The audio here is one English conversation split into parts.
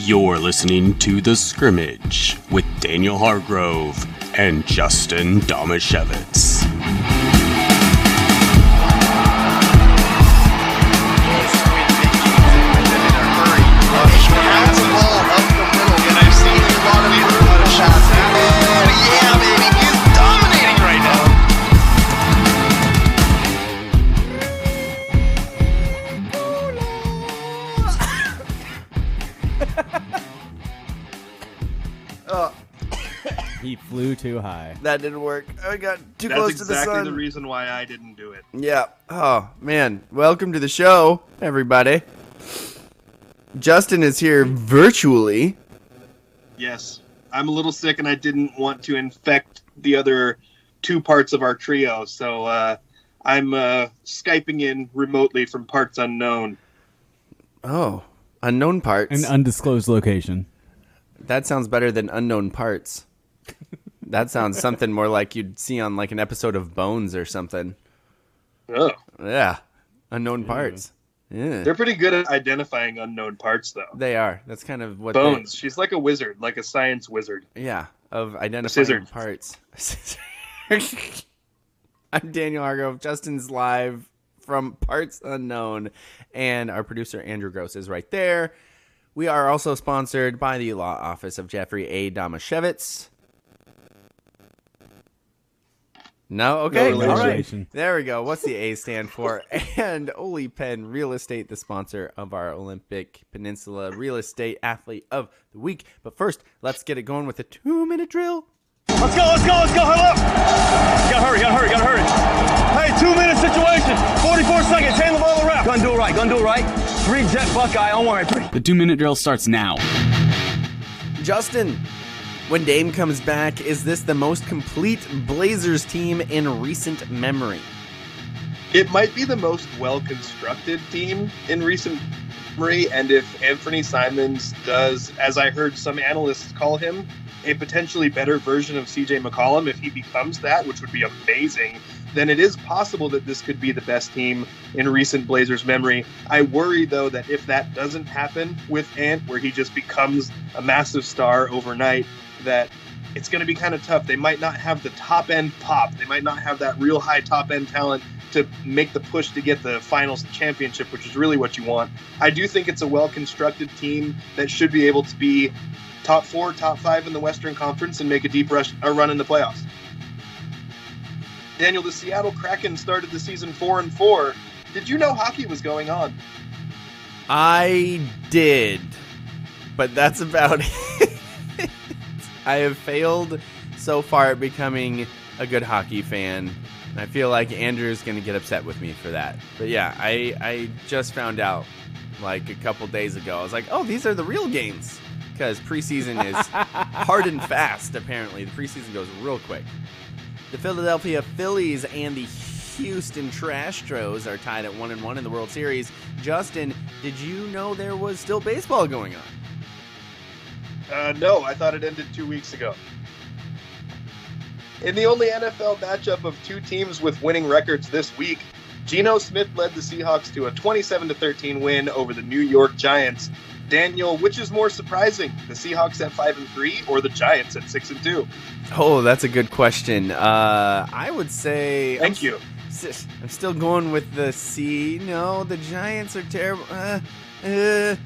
You're listening to The Scrimmage with Daniel Hargrove and Justin Domashevitz. He flew too high. That didn't work. I got too close to the sun. That's exactly the reason why I didn't do it. Yeah. Oh, man. Welcome to the show, everybody. Justin is here virtually. Yes. I'm a little sick, and I didn't want to infect the other two parts of our trio, so I'm Skyping in remotely from parts unknown. Oh, unknown parts. An undisclosed location. That sounds better than unknown parts. That sounds something more like you'd see on like an episode of Bones or something. Oh. Yeah. Unknown parts. Yeah. They're pretty good at identifying unknown parts, though. They are. That's kind of what Bones. She's like a wizard, like a science wizard. Yeah, of identifying parts. I'm Daniel Hargrove. Justin's live from Parts Unknown, and our producer Andrew Gross is right there. We are also sponsored by the law office of Jeffrey A. Domashevitz. No? Okay. No all right. There we go. What's the A stand for? And Oly Pen Real Estate, the sponsor of our Olympic Peninsula Real Estate Athlete of the Week. But first, let's get it going with a 2-minute drill. Let's go. Huddle up. Gotta hurry. Hey, 2-minute situation. 44 seconds. Hand the ball around. Gonna do it right. 3 jet Buckeye. Don't worry. 3. The 2-minute drill starts now. Justin, when Dame comes back, is this the most complete Blazers team in recent memory? It might be the most well-constructed team in recent memory, and if Anthony Simons does, as I heard some analysts call him, a potentially better version of CJ McCollum, if he becomes that, which would be amazing, then it is possible that this could be the best team in recent Blazers memory. I worry, though, that if that doesn't happen with Ant, where he just becomes a massive star overnight, that it's going to be kind of tough. They might not have the top-end pop. They might not have that real high top-end talent to make the push to get the finals championship, which is really what you want. I do think it's a well-constructed team that should be able to be top 4, top 5 in the Western Conference and make a deep run in the playoffs. Daniel, the Seattle Kraken started the season 4-4. Did you know hockey was going on? I did, but that's about it. I have failed so far at becoming a good hockey fan. I feel like Andrew's going to get upset with me for that. But yeah, I just found out like a couple days ago. I was like, oh, these are the real games. Because preseason is hard and fast, apparently. The preseason goes real quick. The Philadelphia Phillies and the Houston Trastros are tied at 1-1 in the World Series. Justin, did you know there was still baseball going on? No, I thought it ended 2 weeks ago. In the only NFL matchup of two teams with winning records this week, Geno Smith led the Seahawks to a 27-13 win over the New York Giants. Daniel, which is more surprising, the Seahawks at 5-3 or the Giants at 6-2? Oh, that's a good question. I would say... Thank you. I'm still going with the C. No, the Giants are terrible. If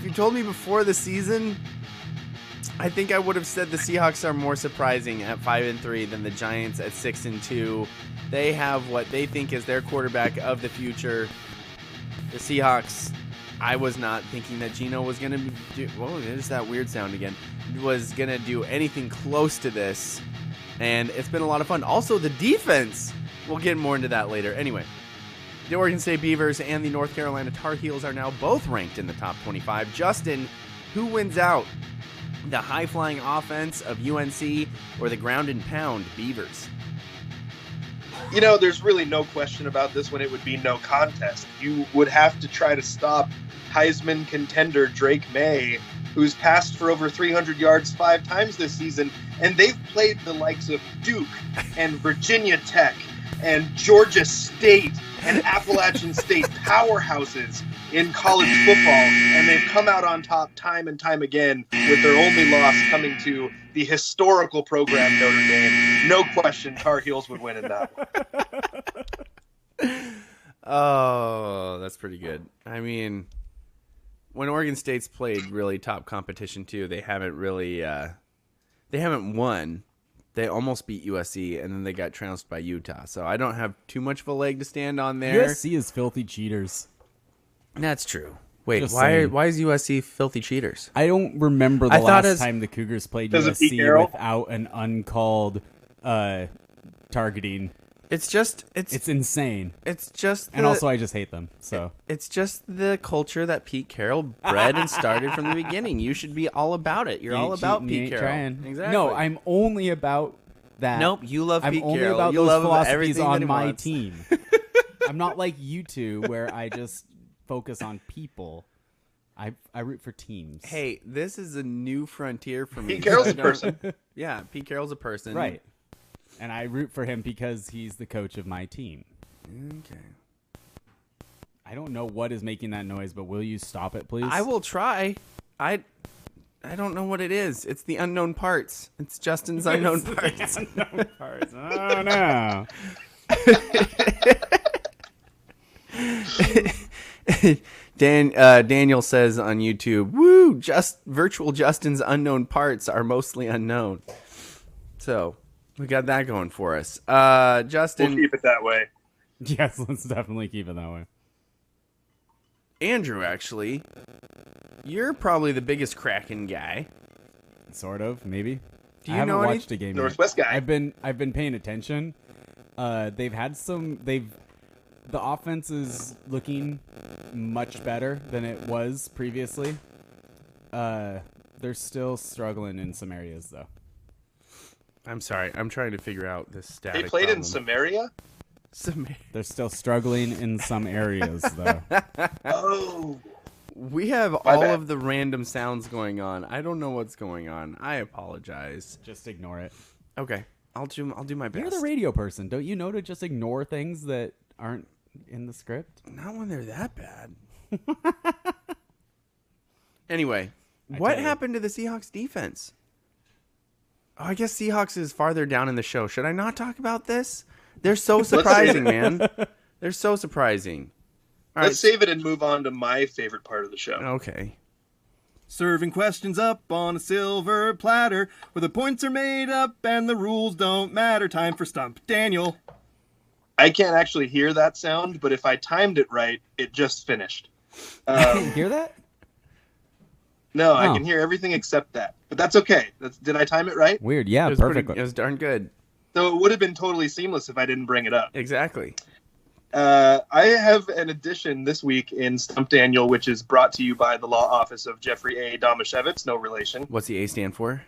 you told me before the season, I think I would have said the Seahawks are more surprising at 5-3 than the Giants at 6-2. They have what they think is their quarterback of the future. The Seahawks, I was not thinking that Geno was going to do... Whoa, there's that weird sound again. Was going to do anything close to this. And it's been a lot of fun. Also, the defense. We'll get more into that later. Anyway, the Oregon State Beavers and the North Carolina Tar Heels are now both ranked in the top 25. Justin, who wins out? The high-flying offense of UNC or the ground and pound Beavers? You know, there's really no question about this one. It would be no contest. You would have to try to stop Heisman contender Drake May, who's passed for over 300 yards 5 times this season, and they've played the likes of Duke and Virginia Tech and Georgia State and Appalachian State powerhouses in college football, and they've come out on top time and time again, with their only loss coming to the historical program Notre Dame. No question, Tar Heels would win in that one. Oh, that's pretty good. I mean, when Oregon State's played really top competition too, they haven't really they haven't won. They almost beat USC, and then they got trounced by Utah. So I don't have too much of a leg to stand on there. USC is filthy cheaters. That's true. Wait, Just why saying. is USC filthy cheaters? I don't remember the I thought last time the Cougars played Does it Pete USC Carroll? without an uncalled targeting. It's It's insane. it's just And also, I just hate them. So it's just the culture that Pete Carroll bred and started from the beginning. You should be all about it. You're You all ain't about cheating, you Pete ain't Carroll. trying. Exactly. No, I'm only about that. Nope, you love I'm Pete only Carroll. about You those love philosophies everything that on he my wants. team. I'm not like you two, where I just focus on people. I root for teams. Hey, this is a new frontier for me. Pete Carroll's I a don't- person. Yeah, Pete Carroll's a person. Right. And I root for him because he's the coach of my team. Okay. I don't know what is making that noise, but will you stop it, please? I will try. I don't know what it is. It's the unknown parts. It's Justin's unknown parts. Oh, no. Daniel says on YouTube, "Woo! Just virtual Justin's unknown parts are mostly unknown." So we got that going for us. Justin, We'll keep it that way. Yes, let's definitely keep it that way. Andrew, actually, you're probably the biggest Kraken guy. Sort of, maybe. Do I you haven't know any watched a game yet. Northwest guy. I've been paying attention. The offense is looking much better than it was previously. They're still struggling in some areas, though. I'm sorry. I'm trying to figure out this They static played in problem. Samaria? They're still struggling in some areas, though. Oh. We have My all bad. of the random sounds going on. I don't know what's going on. I apologize. Just ignore it. Okay, I'll do my best. You're the radio person. Don't you know to just ignore things that aren't in the script? Not when they're that bad. Anyway, I what tell you. happened to the Seahawks defense? Oh, I guess Seahawks is farther down in the show. Should I not talk about this? They're so surprising, man. They're so surprising. All Let's save it and move on to my favorite part of the show. Okay. Serving questions up on a silver platter where the points are made up and the rules don't matter. Time for Stump. Daniel. I can't actually hear that sound, but if I timed it right, it just finished. Hear that? No, I Oh. can hear everything except that. But that's okay. Did I time it right? Weird. Yeah, It was perfect. It was darn good. So it would have been totally seamless if I didn't bring it up. Exactly. I have an addition this week in Stump Daniel, which is brought to you by the law office of Jeffrey A. Domashevitz, no relation. What's the A stand for?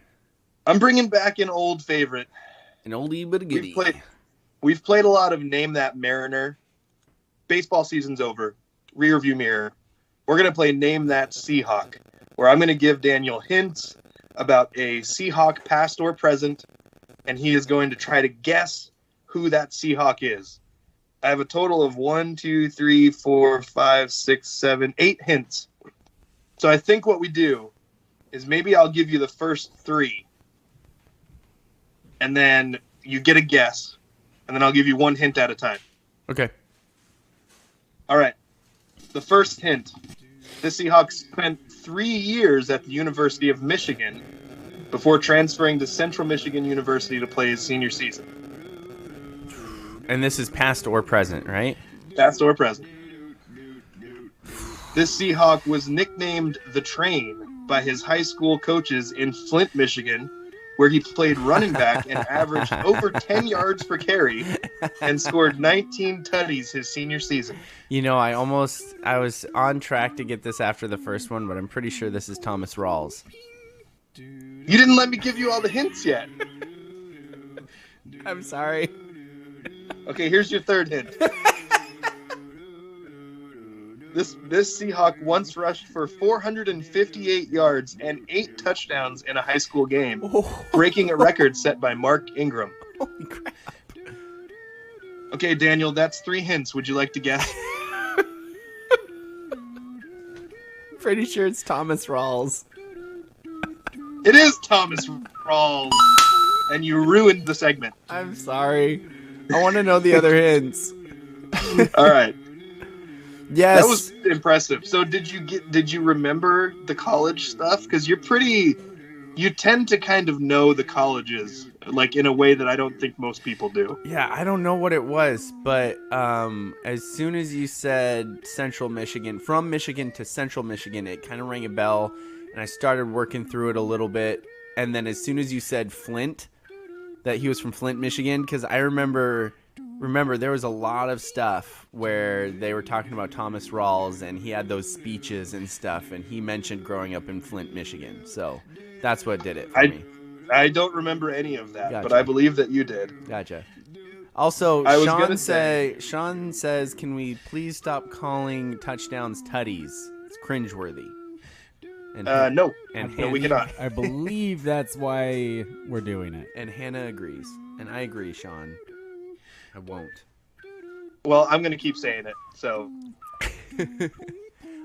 I'm bringing back an old favorite. An oldie but a goodie. We've played a lot of Name That Mariner. Baseball season's over. Rearview mirror. We're going to play Name That Seahawk, where I'm going to give Daniel hints about a Seahawk past or present, and he is going to try to guess who that Seahawk is. I have a total of 1, 2, 3, 4, 5, 6, 7, 8 hints. So I think what we do is maybe I'll give you the first 3, and then you get a guess, and then I'll give you one hint at a time. Okay. All right. The first hint. The Seahawks spent 3 years at the University of Michigan before transferring to Central Michigan University to play his senior season. And this is past or present, right? Past or present. This Seahawk was nicknamed the Train by his high school coaches in Flint, Michigan, where he played running back and averaged over 10 yards per carry and scored 19 tutties his senior season. You know, I was on track to get this after the first one, but I'm pretty sure this is Thomas Rawls. You didn't let me give you all the hints yet. I'm sorry. Okay, here's your third hint. This Seahawk once rushed for 458 yards and 8 touchdowns in a high school game, breaking a record set by Mark Ingram. Holy crap. Okay, Daniel, that's 3 hints. Would you like to guess? pretty sure it's Thomas Rawls. It is Thomas Rawls. And you ruined the segment. I'm sorry. I want to know the other hints. All right. Yes. That was impressive. So did you remember the college stuff? Because you tend to kind of know the colleges, like in a way that I don't think most people do. Yeah, I don't know what it was, but as soon as you said Central Michigan, from Michigan to Central Michigan, it kind of rang a bell, and I started working through it a little bit. And then as soon as you said Flint, that he was from Flint, Michigan, because I remember there was a lot of stuff where they were talking about Thomas Rawls, and he had those speeches and stuff, and he mentioned growing up in Flint, Michigan. So that's what did it for me. I don't remember any of that, Gotcha. but I believe that you did. Gotcha. Also, Sean says, can we please stop calling touchdowns tutties? It's cringeworthy. And no. And no, we cannot. I believe that's why we're doing it. And Hannah agrees. And I agree, Sean. I won't. Well, I'm going to keep saying it. So, Tim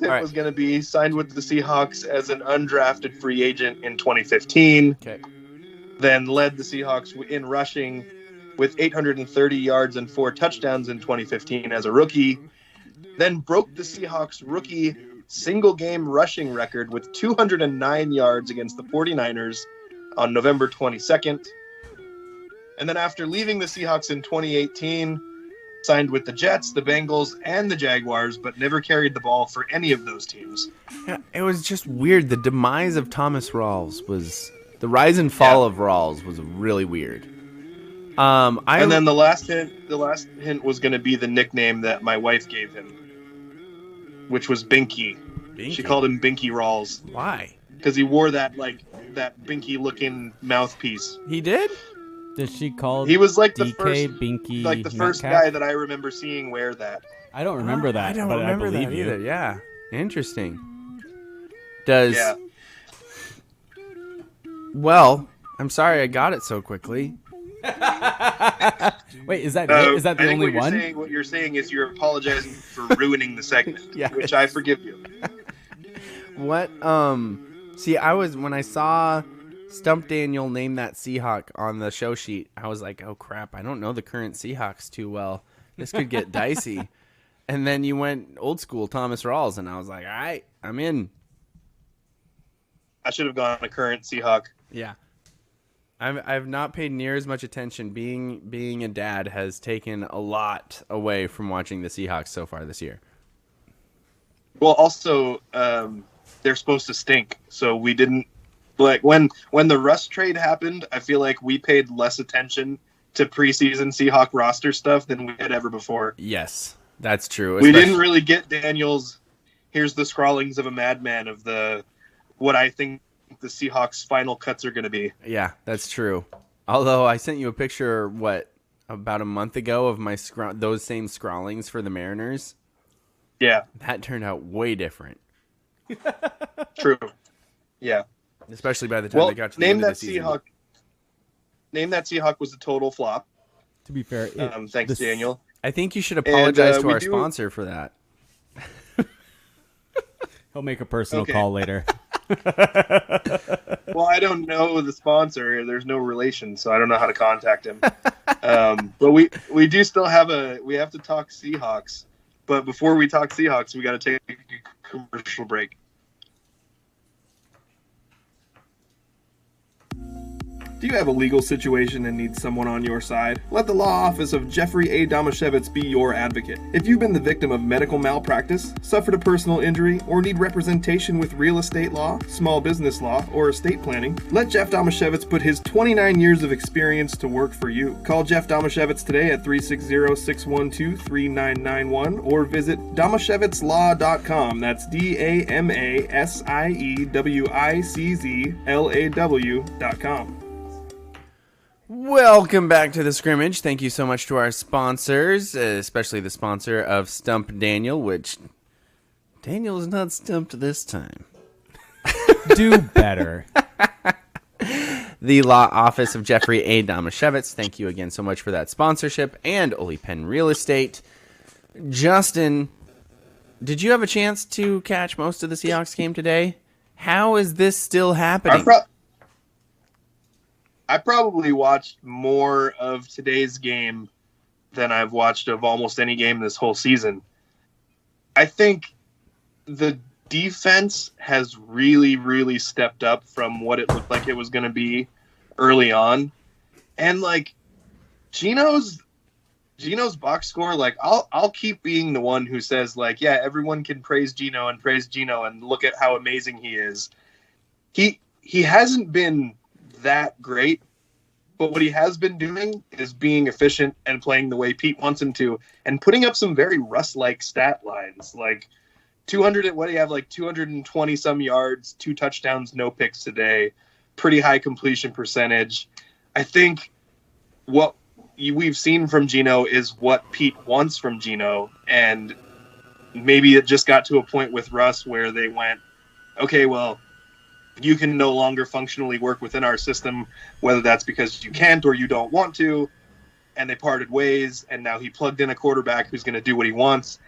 was going to be signed with the Seahawks as an undrafted free agent in 2015. Okay. Then led the Seahawks in rushing with 830 yards and 4 touchdowns in 2015 as a rookie. Then broke the Seahawks rookie single-game rushing record with 209 yards against the 49ers on November 22nd. And then after leaving the Seahawks in 2018, signed with the Jets, the Bengals, and the Jaguars, but never carried the ball for any of those teams. Yeah, it was just weird. The demise of Thomas Rawls was... The rise and fall of Rawls was really weird. And then the last hint was going to be the nickname that my wife gave him, which was Binky. She called him Binky Rawls. Why? Because he wore that Binky-looking mouthpiece. He did? Does she call He was like DK the first Metcalf? guy that I remember seeing wear that. I don't remember that. I don't but remember I believe that you. either. Yeah. Interesting. Yeah. Well, I'm sorry I got it so quickly. Wait, is that it? Is that the only one? What you're saying is you're apologizing for ruining the segment, Yeah. which I forgive you. What? See, when I saw Stump Daniel name that Seahawk on the show sheet, I was like, oh crap, I don't know the current Seahawks too well. This could get dicey. And then you went old school Thomas Rawls, and I was like, all right, I'm in. I should have gone a current Seahawk. Yeah. I've not paid near as much attention. Being a dad has taken a lot away from watching the Seahawks so far this year. Well, also, they're supposed to stink, so we didn't like when the Russ trade happened. I feel like we paid less attention to preseason Seahawk roster stuff than we had ever before. Yes, that's true. We didn't really get Daniel's. Here's the scrawlings of a madman of what I think the Seahawks' final cuts are going to be. Yeah, that's true. Although I sent you a picture, about a month ago of my those same scrawlings for the Mariners. Yeah. That turned out way different. True. Yeah. Especially by the time they got to the end of the season. Name that Seahawk was a total flop. To be fair, thanks, Daniel. I think you should apologize to our do... sponsor for that. He'll make a personal call later. Well, I don't know the sponsor. There's no relation, so I don't know how to contact him. But we do still have we have to talk Seahawks. But before we talk Seahawks, we got to take a commercial break. Do you have a legal situation and need someone on your side? Let the law office of Jeffrey A. Damashevitz be your advocate. If you've been the victim of medical malpractice, suffered a personal injury, or need representation with real estate law, small business law, or estate planning, let Jeff Damashevitz put his 29 years of experience to work for you. Call Jeff Damashevitz today at 360-612-3991 or visit damashevitzlaw.com. That's DAMASIEWICZLAW.com. Welcome back to the scrimmage. Thank you so much to our sponsors, especially the sponsor of Stump Daniel, which Daniel is not stumped this time. Do better. The law office of Jeffrey A. Damashevitz. Thank you again so much for that sponsorship. And Oly Pen Real Estate. Justin, did you have a chance to catch most of the Seahawks game today? How is this still happening? I probably watched more of today's game than I've watched of almost any game this whole season. I think the defense has really, really stepped up from what it looked like it was going to be early on. And like Geno's box score, like I'll keep being the one who says like, yeah, everyone can praise Geno and look at how amazing he is. He hasn't been that great, but what he has been doing is being efficient and playing the way Pete wants him to, and putting up some very Russ-like stat lines, like 220 some yards, 2 touchdowns, no picks today, pretty high completion percentage. I think what we've seen from Geno is what Pete wants from Geno, and maybe it just got to a point with Russ where they went, okay, well, you can no longer functionally work within our system, whether that's because you can't or you don't want to, and they parted ways, and now he plugged in a quarterback who's going to do what he wants.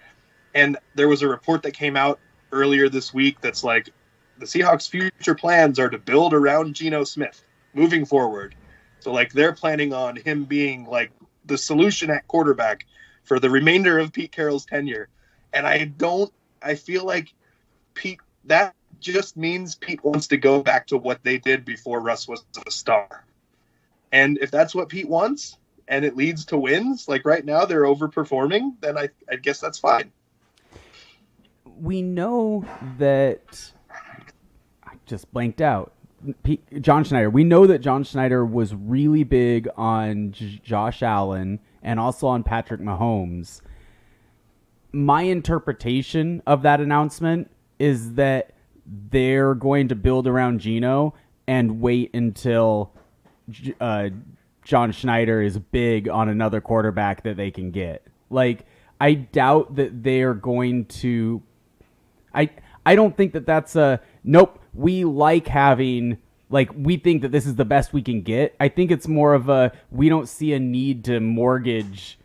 And there was a report that came out earlier this week that's like, the Seahawks' future plans are to build around Geno Smith moving forward. So, like, they're planning on him being, like, the solution at quarterback for the remainder of Pete Carroll's tenure. And I feel like that just means Pete wants to go back to what they did before Russ was a star. And if that's what Pete wants and it leads to wins, like right now they're overperforming, then I guess that's fine. We know that I just blanked out. John Schneider. We know that John Schneider was really big on Josh Allen and also on Patrick Mahomes. My interpretation of that announcement is that they're going to build around Geno and wait until John Schneider is big on another quarterback that they can get. Like, I doubt that they're going to... I don't think that that's a... Nope, we like having... Like, we think that this is the best we can get. I think it's more of a... We don't see a need to mortgage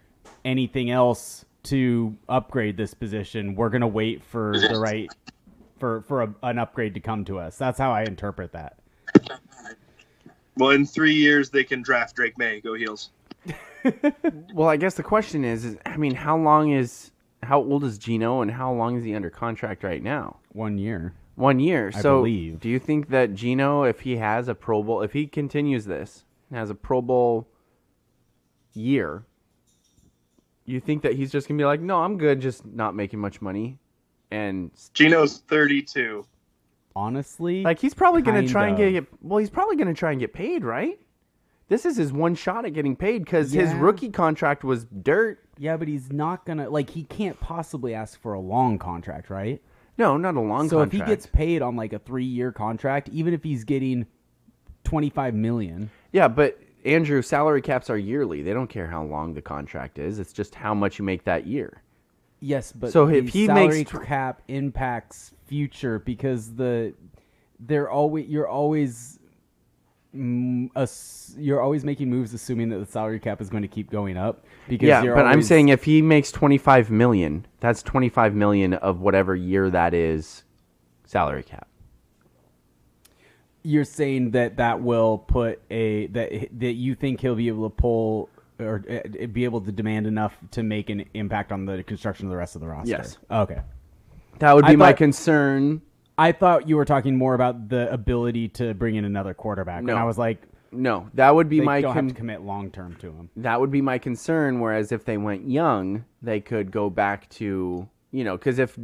anything else to upgrade this position. We're going to wait for the right... an upgrade to come to us. That's how I interpret that. Well, in 3 years, they can draft Drake May. Go Heels. Well, I guess the question is, I mean, how old is Geno and how long is he under contract right now? 1 year. 1 year. I So believe. Do you think that Geno, if he has a Pro Bowl, if he continues this, has a Pro Bowl year, you think that he's just going to be like, no, I'm good, just not making much money? And Geno's 32. Honestly, like he's probably going to try and he's probably going to try and get paid, right? This is his one shot at getting paid because his rookie contract was dirt. Yeah, but he's not going to, like, he can't possibly ask for a long contract, right? No, not a long contract. So if he gets paid on like a 3-year contract, even if he's getting $25 million. Yeah, but Andrew, salary caps are yearly. They don't care how long the contract is. It's just how much you make that year. Yes, but so if he salary makes cap impacts future because you're always making moves assuming that the salary cap is going to keep going up. Because I'm saying if he makes $25 million, that's $25 million of whatever year that is salary cap. You're saying that will put that you think he'll be able to pull or be able to demand enough to make an impact on the construction of the rest of the roster. Yes. Okay. That would be my concern. I thought you were talking more about the ability to bring in another quarterback. No. And I was like, no, that would be they don't have to commit long term to him. That would be my concern. Whereas if they went young, they could go back to, because if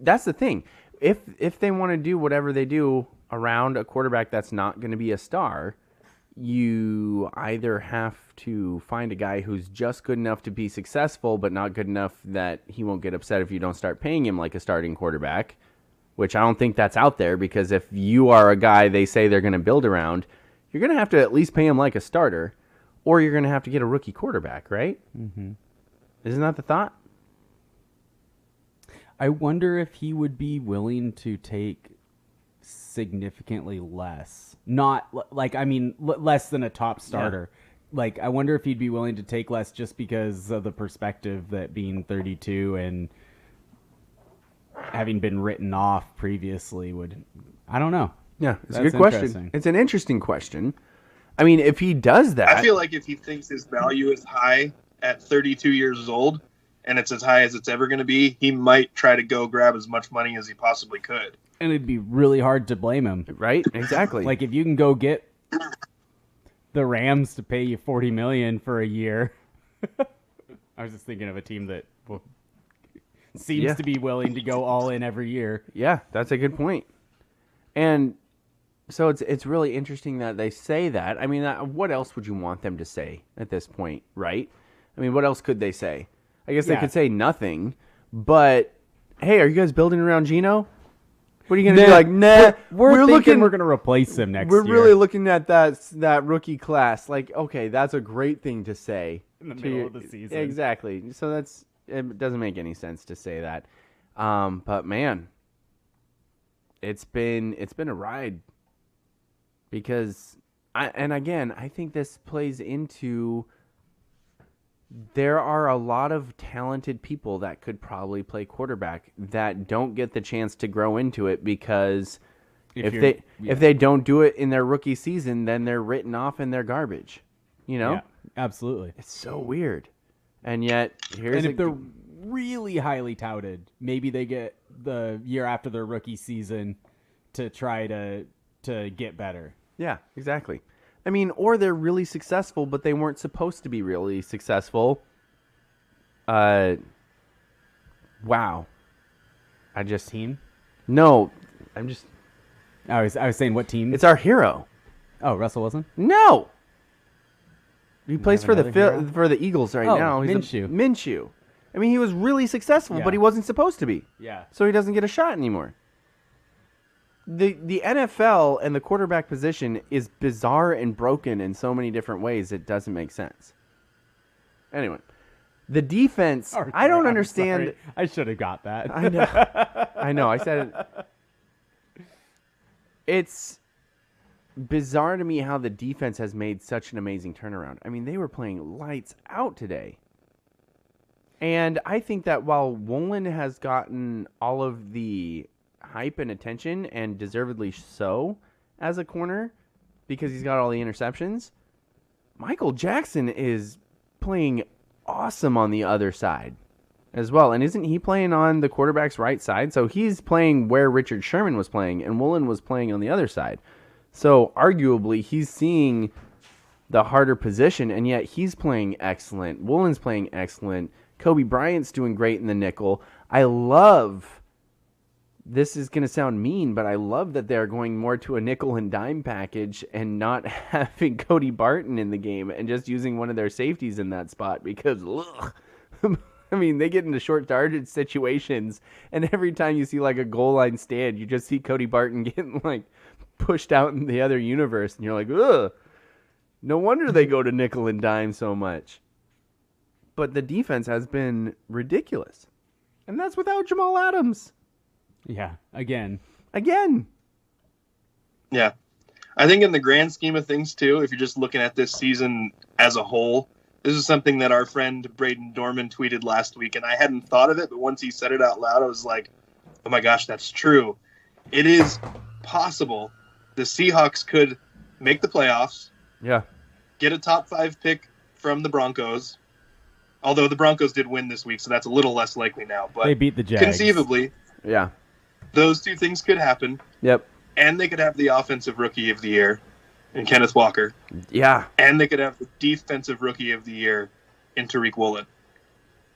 that's the thing, if they want to do whatever they do around a quarterback that's not going to be a star, you either have to find a guy who's just good enough to be successful, but not good enough that he won't get upset if you don't start paying him like a starting quarterback, which I don't think that's out there, because if you are a guy they say they're going to build around, you're going to have to at least pay him like a starter, or you're going to have to get a rookie quarterback, right? Mm-hmm. Isn't that the thought? I wonder if he would be willing to take significantly less. Not like, I mean, less than a top starter. Yeah. Like, I wonder if he'd be willing to take less just because of the perspective that being 32 and having been written off previously would. I don't know. Yeah, it's a That's good question. interesting. It's an interesting question. I mean, if he does that, I feel like if he thinks his value is high at 32 years old, and it's as high as it's ever going to be, he might try to go grab as much money as he possibly could. And it'd be really hard to blame him. right? Exactly. Like if you can go get the Rams to pay you $40 million for a year. I was just thinking of a team that seems to be willing to go all in every year. Yeah, that's a good point. And so it's really interesting that they say that. I mean, what else would you want them to say at this point, right? I mean, what else could they say? I guess they could say nothing, but hey, are you guys building around Geno? What are you going to be like? Nah, we're going to replace him next year. We're really looking at that rookie class. Like, okay, that's a great thing to say in the middle of the season. Exactly. So it doesn't make any sense to say that. But man, it's been a ride because I think this plays into there are a lot of talented people that could probably play quarterback that don't get the chance to grow into it because if they don't do it in their rookie season, then they're written off and they're garbage. You know? Yeah, absolutely. It's so weird. And yet if they're really highly touted, maybe they get the year after their rookie season to try to get better. Yeah, exactly. I mean, or they're really successful, but they weren't supposed to be really successful. Wow. Team? No, I'm just... I was saying what team? It's our hero. Oh, Russell Wilson? No! He plays for hero? for the Eagles right now. He's Minshew. I mean, he was really successful, but he wasn't supposed to be. Yeah. So he doesn't get a shot anymore. The NFL and the quarterback position is bizarre and broken in so many different ways it doesn't make sense. Anyway, the defense, I don't understand. Sorry. I should have got that. I know. I said it. It's bizarre to me how the defense has made such an amazing turnaround. I mean, they were playing lights out today. And I think that while Woolen has gotten all of the hype and attention, and deservedly so, as a corner, because he's got all the interceptions, Michael Jackson is playing awesome on the other side as well. And isn't he playing on the quarterback's right side? So he's playing where Richard Sherman was playing, and Woolen was playing on the other side. So arguably, he's seeing the harder position, and yet he's playing excellent. Woolen's playing excellent. Kobe Bryant's doing great in the nickel. I love... This is going to sound mean, but I love that they're going more to a nickel and dime package and not having Cody Barton in the game and just using one of their safeties in that spot because, I mean, they get into short-yardage situations, and every time you see like a goal line stand, you just see Cody Barton getting like pushed out in the other universe, and you're like, ugh. No wonder they go to nickel and dime so much. But the defense has been ridiculous, and that's without Jamal Adams. Yeah, again. Yeah. I think in the grand scheme of things, too, if you're just looking at this season as a whole, this is something that our friend Braden Dorman tweeted last week, and I hadn't thought of it, but once he said it out loud, I was like, oh my gosh, that's true. It is possible the Seahawks could make the playoffs, get a top 5 pick from the Broncos, although the Broncos did win this week, so that's a little less likely now. But they beat the Jags. Conceivably, those two things could happen. Yep. And they could have the offensive rookie of the year in Kenneth Walker. Yeah. And they could have the defensive rookie of the year in Tariq Woolen.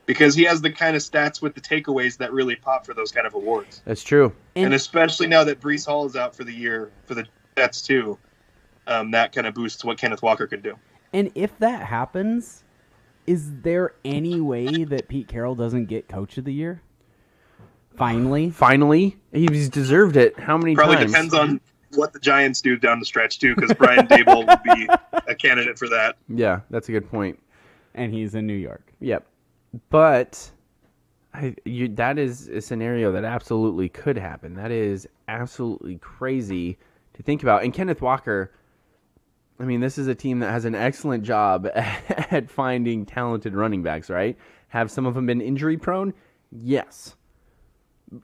Because he has the kind of stats with the takeaways that really pop for those kind of awards. That's true. And especially now that Breece Hall is out for the year for the Jets too, that kind of boosts what Kenneth Walker could do. And if that happens, is there any way that Pete Carroll doesn't get Coach of the Year? Finally, he's deserved it. How many Probably times? depends on what the Giants do down the stretch too, because Brian Daboll will be a candidate for that. Yeah, that's a good point. And he's in New York. Yep, but that is a scenario that absolutely could happen. That is absolutely crazy to think about. And Kenneth Walker, I mean, this is a team that has an excellent job at finding talented running backs. Right? Have some of them been injury prone? Yes.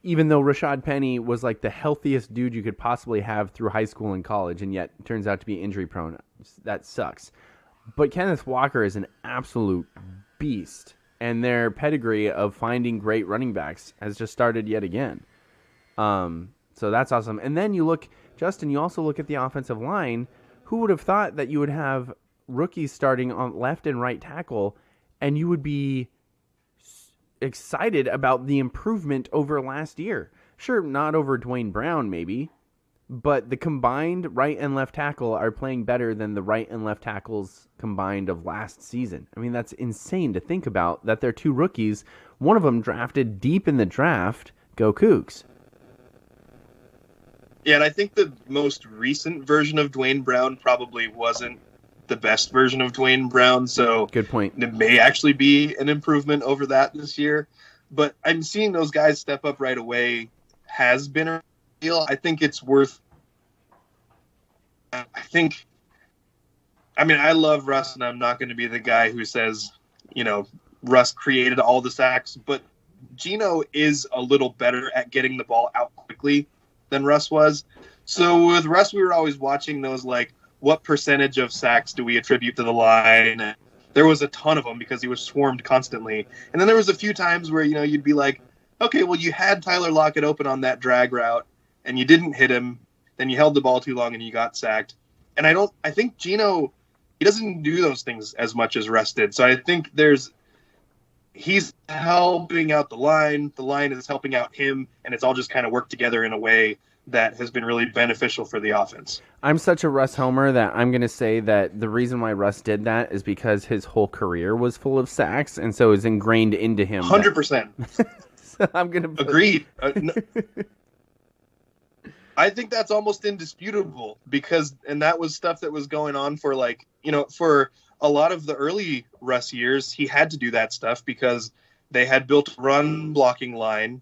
even though Rashad Penny was like the healthiest dude you could possibly have through high school and college, and yet turns out to be injury prone. That sucks. But Kenneth Walker is an absolute beast, and their pedigree of finding great running backs has just started yet again. So that's awesome. And then you look, Justin, you also look at the offensive line. Who would have thought that you would have rookies starting on left and right tackle, and you would be excited about the improvement over last year? Sure, not over Dwayne Brown maybe, but the combined right and left tackle are playing better than the right and left tackles combined of last season. I mean, that's insane to think about, that they're two rookies, one of them drafted deep in the draft. Go Cougs. Yeah, and I think the most recent version of Dwayne Brown probably wasn't the best version of Dwayne Brown, so good point. It may actually be an improvement over that this year. But I'm seeing those guys step up right away has been a deal. I think it's worth. I love Russ, and I'm not going to be the guy who says, Russ created all the sacks, but Geno is a little better at getting the ball out quickly than Russ was. So with Russ, we were always watching those, like, what percentage of sacks do we attribute to the line? And there was a ton of them because he was swarmed constantly. And then there was a few times where, you'd be like, okay, well, you had Tyler Lockett open on that drag route and you didn't hit him. Then you held the ball too long and you got sacked. And I think Geno, he doesn't do those things as much as Russ did. So I think he's helping out the line is helping out him, and it's all just kind of worked together in a way that has been really beneficial for the offense. I'm such a Russ homer that I'm going to say that the reason why Russ did that is because his whole career was full of sacks, and so it's ingrained into him. 100%. So I'm going to agreed. I think that's almost indisputable and that was stuff that was going on for for a lot of the early Russ years. He had to do that stuff because they had built a run blocking line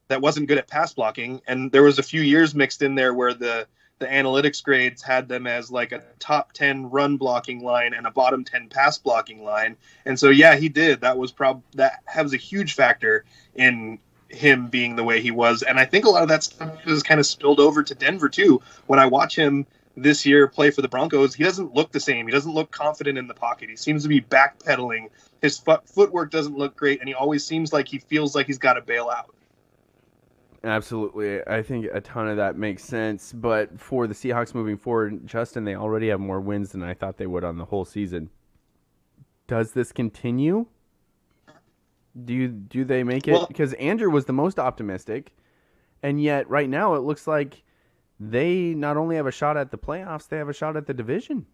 that wasn't good at pass blocking. And there was a few years mixed in there where the analytics grades had them as like a top 10 run blocking line and a bottom 10 pass blocking line. And so, yeah, he did. That was a huge factor in him being the way he was. And I think a lot of that stuff has kind of spilled over to Denver too. When I watch him this year play for the Broncos, he doesn't look the same. He doesn't look confident in the pocket. He seems to be backpedaling. His footwork doesn't look great, and he always seems like he feels like he's got to bail out. Absolutely. I think a ton of that makes sense. But for the Seahawks moving forward, Justin, they already have more wins than I thought they would on the whole season. Does this continue? Do they make it? Well, because Andrew was the most optimistic, and yet right now it looks like they not only have a shot at the playoffs, they have a shot at the division.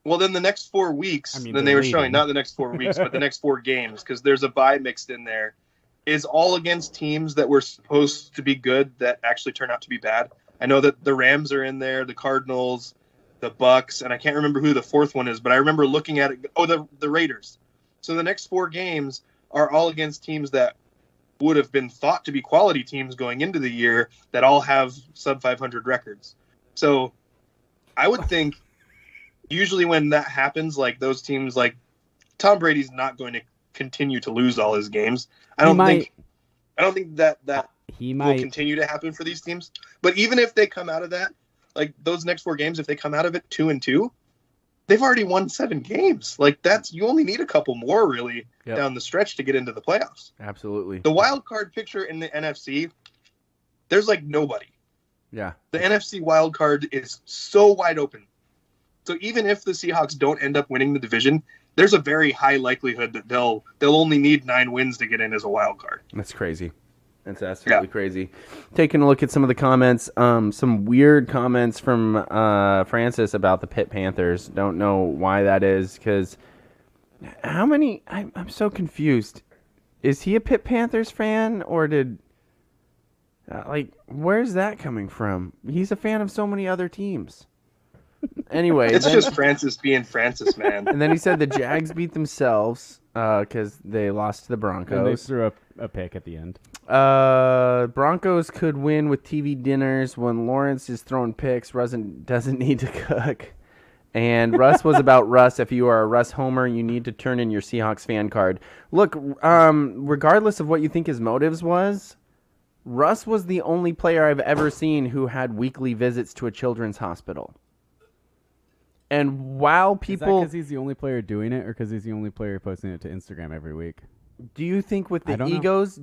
Well, then the next 4 weeks, then they were showing, not the next 4 weeks, but the next 4 games, because there's a bye mixed in there, is all against teams that were supposed to be good that actually turn out to be bad. I know that the Rams are in there, the Cardinals, the Bucks, and I can't remember who the fourth one is, but I remember looking at it. Oh, the Raiders. So the next 4 games are all against teams that would have been thought to be quality teams going into the year that all have sub 500 records. So I would think usually when that happens, like those teams, like Tom Brady's not going to continue to lose all his games. I don't think that he will continue to happen for these teams. But even if they come out of that, like those next 4 games, if they come out of it 2-2, they've already won 7 games. Like you only need a couple more really down the stretch to get into the playoffs. Absolutely. The wild card picture in the NFC, there's like nobody. Yeah. The NFC wild card is so wide open. So even if the Seahawks don't end up winning the division, there's a very high likelihood that they'll only need 9 wins to get in as a wild card. That's crazy. That's absolutely crazy. Taking a look at some of the comments, some weird comments from Francis about the Pitt Panthers. Don't know why that is, because how many? I'm so confused. Is he a Pitt Panthers fan, or where's that coming from? He's a fan of so many other teams. Anyway, it's just Francis being Francis, man. And then he said the Jags beat themselves because they lost to the Broncos. And they threw a pick at the end. Broncos could win with TV dinners when Lawrence is throwing picks. Russ doesn't need to cook. And Russ was about Russ. If you are a Russ homer, you need to turn in your Seahawks fan card. Look, regardless of what you think his motives was, Russ was the only player I've ever seen who had weekly visits to a children's hospital. And while Is that people... because he's the only player doing it, or because he's the only player posting it to Instagram every week? Do you think with the egos,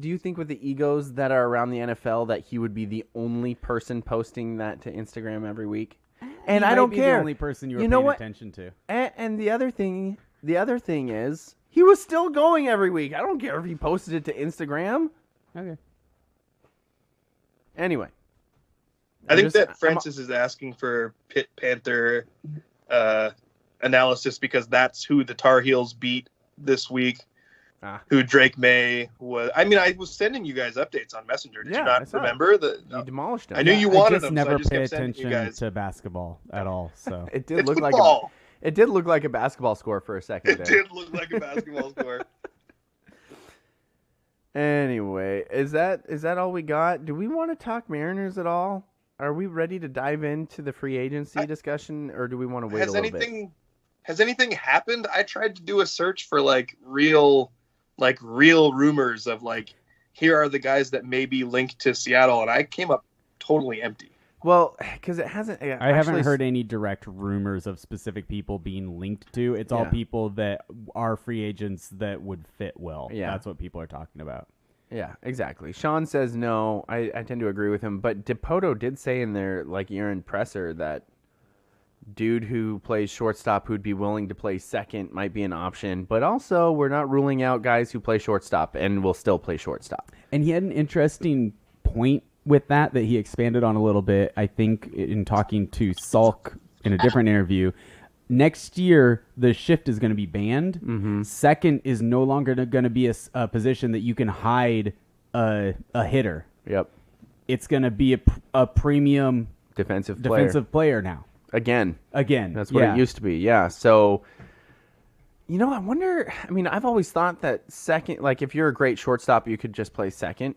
that are around the NFL that he would be the only person posting that to Instagram every week? And I don't care. The only person you were know paying what? attention to. And the other thing is he was still going every week. I don't care if he posted it to Instagram. Okay. Anyway, I think that Francis is asking for Pitt Panther analysis because that's who the Tar Heels beat this week. Who Drake May was. I mean, I was sending you guys updates on Messenger. Did you not remember? You demolished him. I knew you wanted them, never so I just pay kept sending you attention guys. to basketball at all. So It did It's look football. it did look like a basketball score for a second It there. did look like a basketball score. Anyway, is that all we got? Do we want to talk Mariners at all? Are we ready to dive into the free agency discussion, or do we want to wait a little bit? Has anything happened? I tried to do a search for real rumors of here are the guys that may be linked to Seattle, and I came up totally empty. Well, because it hasn't. I haven't heard any direct rumors of specific people being linked to. It's all people that are free agents that would fit well. Yeah. That's what people are talking about. Yeah, exactly. Sean says no. I tend to agree with him. But Dipoto did say in their year-end presser that dude who plays shortstop who'd be willing to play second might be an option. But also, we're not ruling out guys who play shortstop and will still play shortstop. And he had an interesting point with that he expanded on a little bit, I think, in talking to Salk in a different interview. Next year, the shift is going to be banned. Mm-hmm. Second is no longer going to be a position that you can hide a hitter. Yep. It's going to be a premium defensive player now. Again. That's what it used to be. Yeah. So, I wonder. I mean, I've always thought that second, if you're a great shortstop, you could just play second.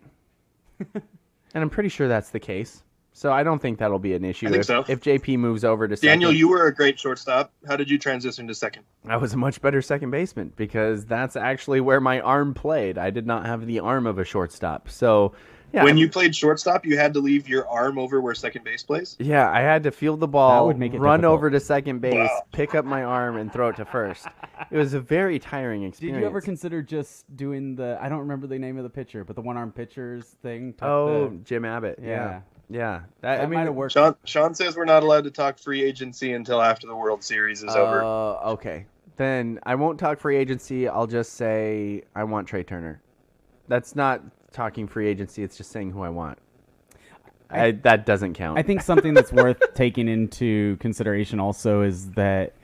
And I'm pretty sure that's the case. So I don't think that'll be an issue if JP moves over to second. Daniel, you were a great shortstop. How did you transition to second? I was a much better second baseman because that's actually where my arm played. I did not have the arm of a shortstop. So, yeah. When you played shortstop, you had to leave your arm over where second base plays? Yeah, I had to field the ball, would make it run difficult. over to second base, pick up my arm, and throw it to first. It was a very tiring experience. Did you ever consider just doing I don't remember the name of the pitcher, but the one-arm pitchers thing? Jim Abbott. Yeah. That might have worked. Sean says we're not allowed to talk free agency until after the World Series is over. Okay. Then I won't talk free agency. I'll just say I want Trey Turner. That's not talking free agency. It's just saying who I want. That doesn't count. I think something that's worth taking into consideration also is that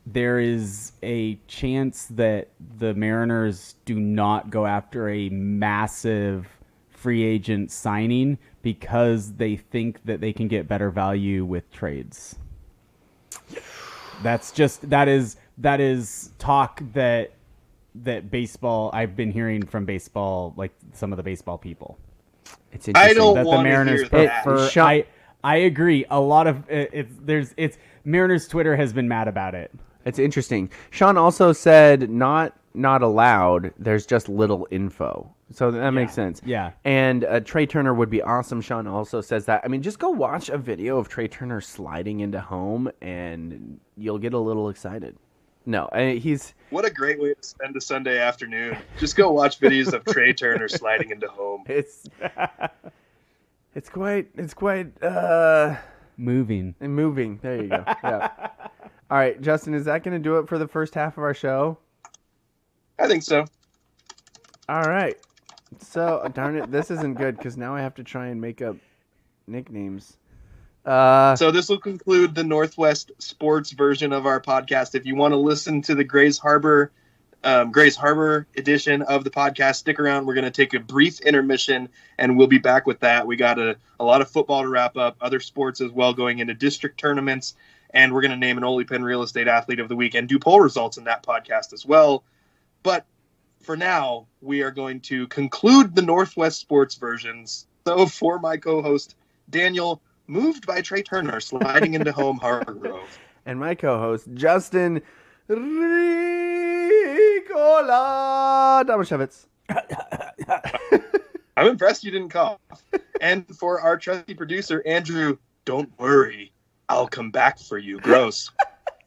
there is a chance that the Mariners do not go after a massive free agent signing because they think that they can get better value with trades. That is talk that baseball I've been hearing from baseball, some of the baseball people. It's interesting. I don't that the want Mariners to hear that. prefer. I agree. A lot of Mariners Twitter has been mad about it. It's interesting. Sean also said not allowed. There's just little info. So that makes sense. Yeah. And Trey Turner would be awesome. Sean also says that. I mean, just go watch a video of Trey Turner sliding into home, and you'll get a little excited. No, he's... What a great way to spend a Sunday afternoon. Just go watch videos of Trey Turner sliding into home. It's quite moving. There you go. Yeah. All right, Justin, is that going to do it for the first half of our show? I think so. All right. So, darn it, this isn't good because now I have to try and make up nicknames. So this will conclude the Northwest Sports version of our podcast. If you want to listen to the Grays Harbor edition of the podcast, stick around. We're going to take a brief intermission, and we'll be back with that. We got a lot of football to wrap up, other sports as well, going into district tournaments, and we're going to name an Oly Pen Real Estate Athlete of the Week and do poll results in that podcast as well. But for now, we are going to conclude the Northwest Sports versions. So for my co-host, Daniel, moved by Trey Turner, sliding into home Hargrove. And my co-host, Justin Ricola Damashevitz. I'm impressed you didn't cough. And for our trusty producer, Andrew, don't worry. I'll come back for you. Gross.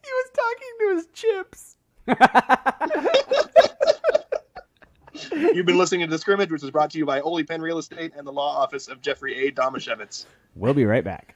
He was talking to his chips. You've been listening to The Scrimmage, which is brought to you by Oly Pen Real Estate and the law office of Jeffrey A. Domashevitz. We'll be right back.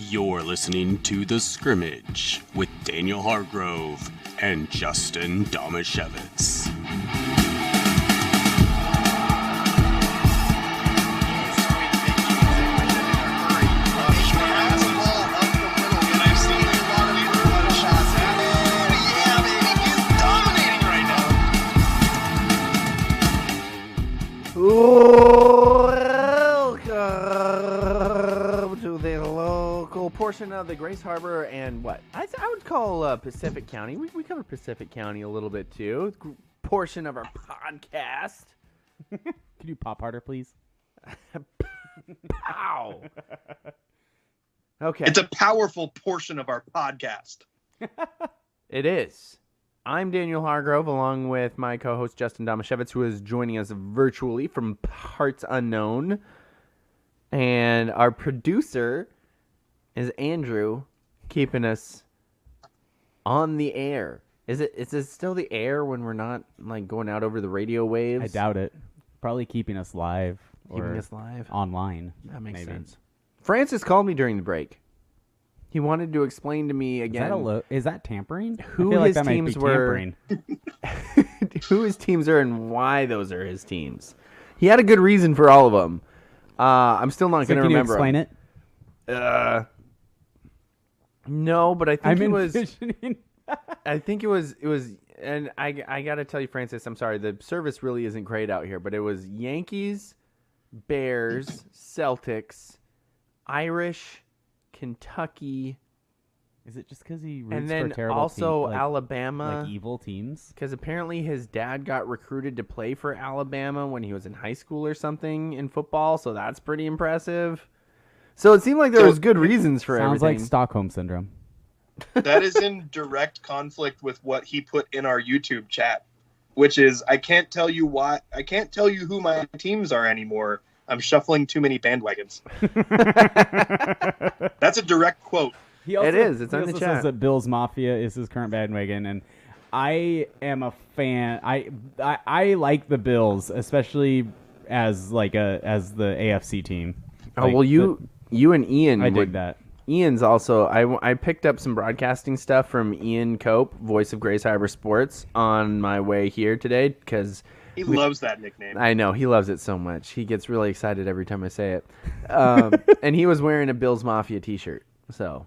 You're listening to The Scrimmage with Daniel Hargrove and Justin Domashevitz. Welcome to the local portion of the Grace Harbor and what I would call Pacific County. We cover Pacific County a little bit too. Portion of our podcast. Can you pop harder, please? Pow. Okay. It's a powerful portion of our podcast. It is. I'm Daniel Hargrove, along with my co-host Justin Domashevitz, who is joining us virtually from parts unknown. And our producer is Andrew, keeping us on the air. Is it still the air when we're not like going out over the radio waves? I doubt it. Probably keeping us live. Keeping us live online. That makes maybe. sense. Francis called me during the break. He wanted to explain to me again. Is that tampering? Who I feel like his that might teams be were, tampering. who his teams are, and why those are his teams. He had a good reason for all of them. I'm still not going to remember. Can you explain it? No, but I think I'm it was. envisioning. I think it was, and I got to tell you, Francis, I'm sorry, the service really isn't great out here, but it was Yankees, Bears, Celtics, Irish, Kentucky. Is it just because he roots And then for terrible also teams, Alabama. like evil teams? Because apparently his dad got recruited to play for Alabama when he was in high school or something in football, so that's pretty impressive. So it seemed like there was good reasons for Sounds everything. like Stockholm Syndrome. That is in direct conflict with what he put in our YouTube chat, which is I can't tell you who my teams are anymore. I'm shuffling too many bandwagons. That's a direct quote. It is. It's on the chat. Says that Bills Mafia is his current bandwagon, and I am a fan. I like the Bills, especially as the AFC team. Oh well, you and Ian. I dig that. Ian's also. I picked up some broadcasting stuff from Ian Cope, voice of Grace Harbor Sports, on my way here today because he loves that nickname. I know he loves it so much. He gets really excited every time I say it. And he was wearing a Bills Mafia T-shirt, so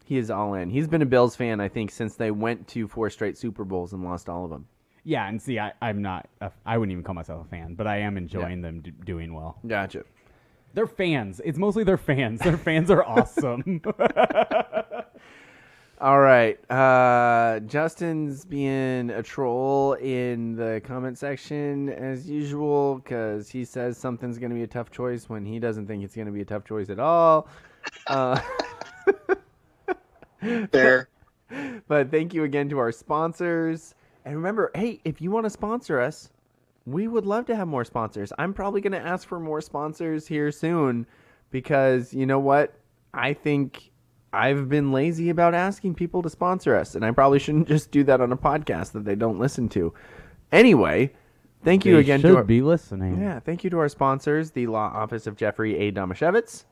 he is all in. He's been a Bills fan, I think, since they went to 4 straight Super Bowls and lost all of them. Yeah, and see, I'm not. I wouldn't even call myself a fan, but I am enjoying them doing well. Gotcha. They're fans. It's mostly their fans. Their fans are awesome. All right. Justin's being a troll in the comment section as usual because he says something's going to be a tough choice when he doesn't think it's going to be a tough choice at all. Fair. But thank you again to our sponsors. And remember, hey, if you want to sponsor us, we would love to have more sponsors. I'm probably going to ask for more sponsors here soon because you know what? I think I've been lazy about asking people to sponsor us, and I probably shouldn't just do that on a podcast that they don't listen to. Anyway, thank you again to our be listening. Yeah, thank you to our sponsors, the Law Office of Jeffrey A. Domashevitz.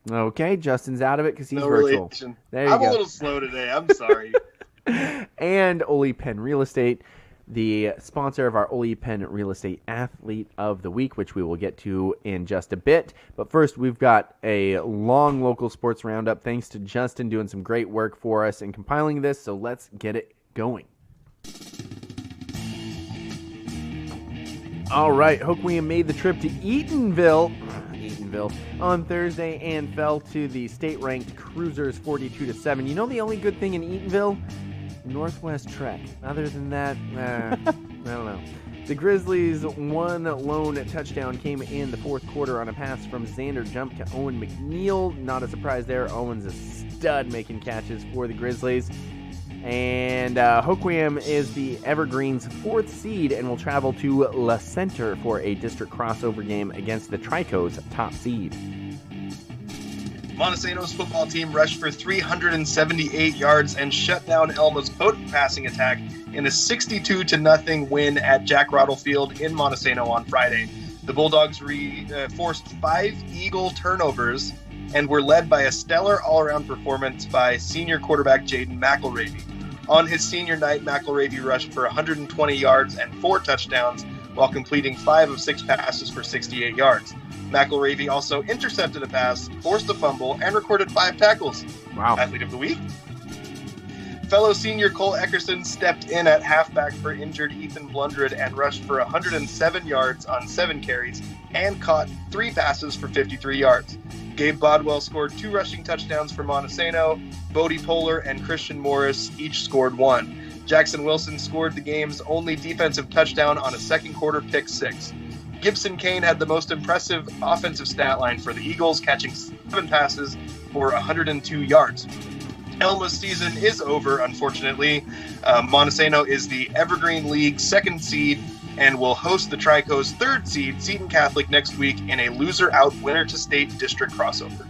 Okay, Justin's out of it because he's virtual. Relation. There you I'm go. a little slow today. I'm sorry. And Oly Pen Real Estate, the sponsor of our Oly Pen Real Estate Athlete of the Week, which we will get to in just a bit. But first, we've got a long local sports roundup. Thanks to Justin doing some great work for us in compiling this, so let's get it going. All right, Hoquiam made the trip to Eatonville on Thursday and fell to the state-ranked Cruisers 42-7. You know the only good thing in Eatonville? Northwest Trek. Other than that, I don't know. The Grizzlies' one lone touchdown came in the fourth quarter on a pass from Xander Jump to Owen McNeil. Not a surprise there. Owen's a stud making catches for the Grizzlies. And Hoquiam is the Evergreen's 4th seed and will travel to La Center for a district crossover game against the Trico's top seed. Montesano's football team rushed for 378 yards and shut down Elma's potent passing attack in a 62-0 win at Jack Rottle Field in Montesano on Friday. The Bulldogs forced 5 Eagle turnovers and were led by a stellar all-around performance by senior quarterback Jayden McElravy. On his senior night, McElravy rushed for 120 yards and 4 touchdowns while completing 5 of 6 passes for 68 yards. McElravy also intercepted a pass, forced a fumble, and recorded 5 tackles. Wow. Athlete of the week. Fellow senior Cole Eckerson stepped in at halfback for injured Ethan Blundred and rushed for 107 yards on 7 carries and caught 3 passes for 53 yards. Gabe Bodwell scored 2 rushing touchdowns for Montesano. Bodie Polar and Christian Morris each scored 1. Jackson Wilson scored the game's only defensive touchdown on a second quarter pick 6. Gibson Kane had the most impressive offensive stat line for the Eagles, catching 7 passes for 102 yards. Elma's season is over, unfortunately. Montesano is the Evergreen League's 2nd seed and will host the Trico's 3rd seed, Seton Catholic, next week in a loser-out winner-to-state district crossover.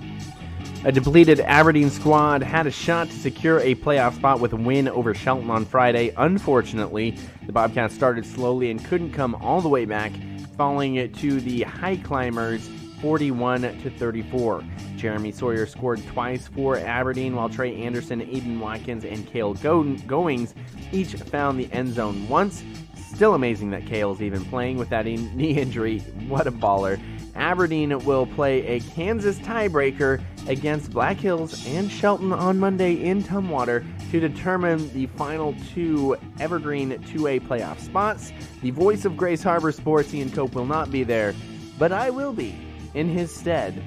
A depleted Aberdeen squad had a shot to secure a playoff spot with a win over Shelton on Friday. Unfortunately, the Bobcats started slowly and couldn't come all the way back, falling to the High Climbers 41-34. Jeremy Sawyer scored twice for Aberdeen, while Trey Anderson, Aiden Watkins, and Cale Goings each found the end zone once. Still amazing that Cale's even playing with that knee injury. What a baller. Aberdeen will play a Kansas tiebreaker against Black Hills and Shelton on Monday in Tumwater to determine the final 2 Evergreen 2A playoff spots. The voice of Grace Harbor Sports, Ian Cope, will not be there, but I will be in his stead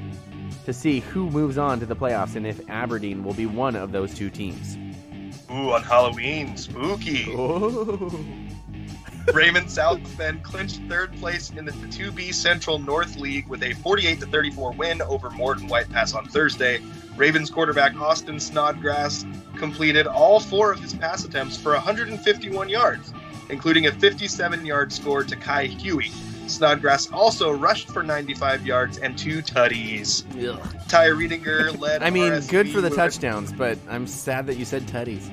to see who moves on to the playoffs and if Aberdeen will be one of those 2 teams. Ooh, on Halloween, spooky. Oh. Raymond South Bend clinched 3rd place in the 2B Central North League with a 48-34 win over Morton White Pass on Thursday. Ravens quarterback Austin Snodgrass completed all 4 of his pass attempts for 151 yards, including a 57-yard score to Kai Huey. Snodgrass also rushed for 95 yards and 2 tutties. Ugh. Ty Riedinger led RSV good for the touchdowns, but I'm sad that you said tutties.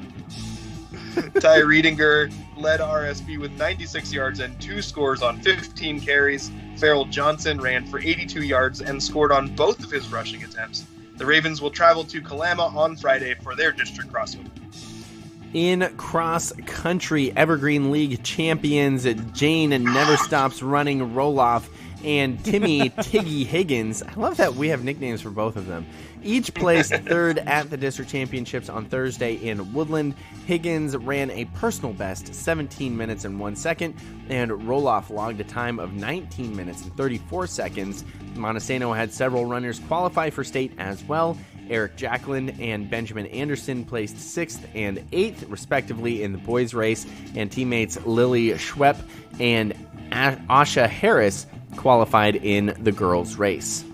Ty Riedinger led RSV with 96 yards and 2 scores on 15 carries. Farrell Johnson ran for 82 yards and scored on both of his rushing attempts. The Ravens will travel to Kalama on Friday for their district crossover. In cross-country, Evergreen League champions Jane Never Stops Running Roloff and Timmy Tiggy Higgins. I love that we have nicknames for both of them. Each placed 3rd at the district championships on Thursday in Woodland. Higgins ran a personal best 17 minutes and 1 second, and Roloff logged a time of 19 minutes and 34 seconds. Montesano had several runners qualify for state as well. Eric Jacqueline and Benjamin Anderson placed 6th and 8th, respectively, in the boys' race, and teammates Lily Schwepp and Asha Harris qualified in the girls' race.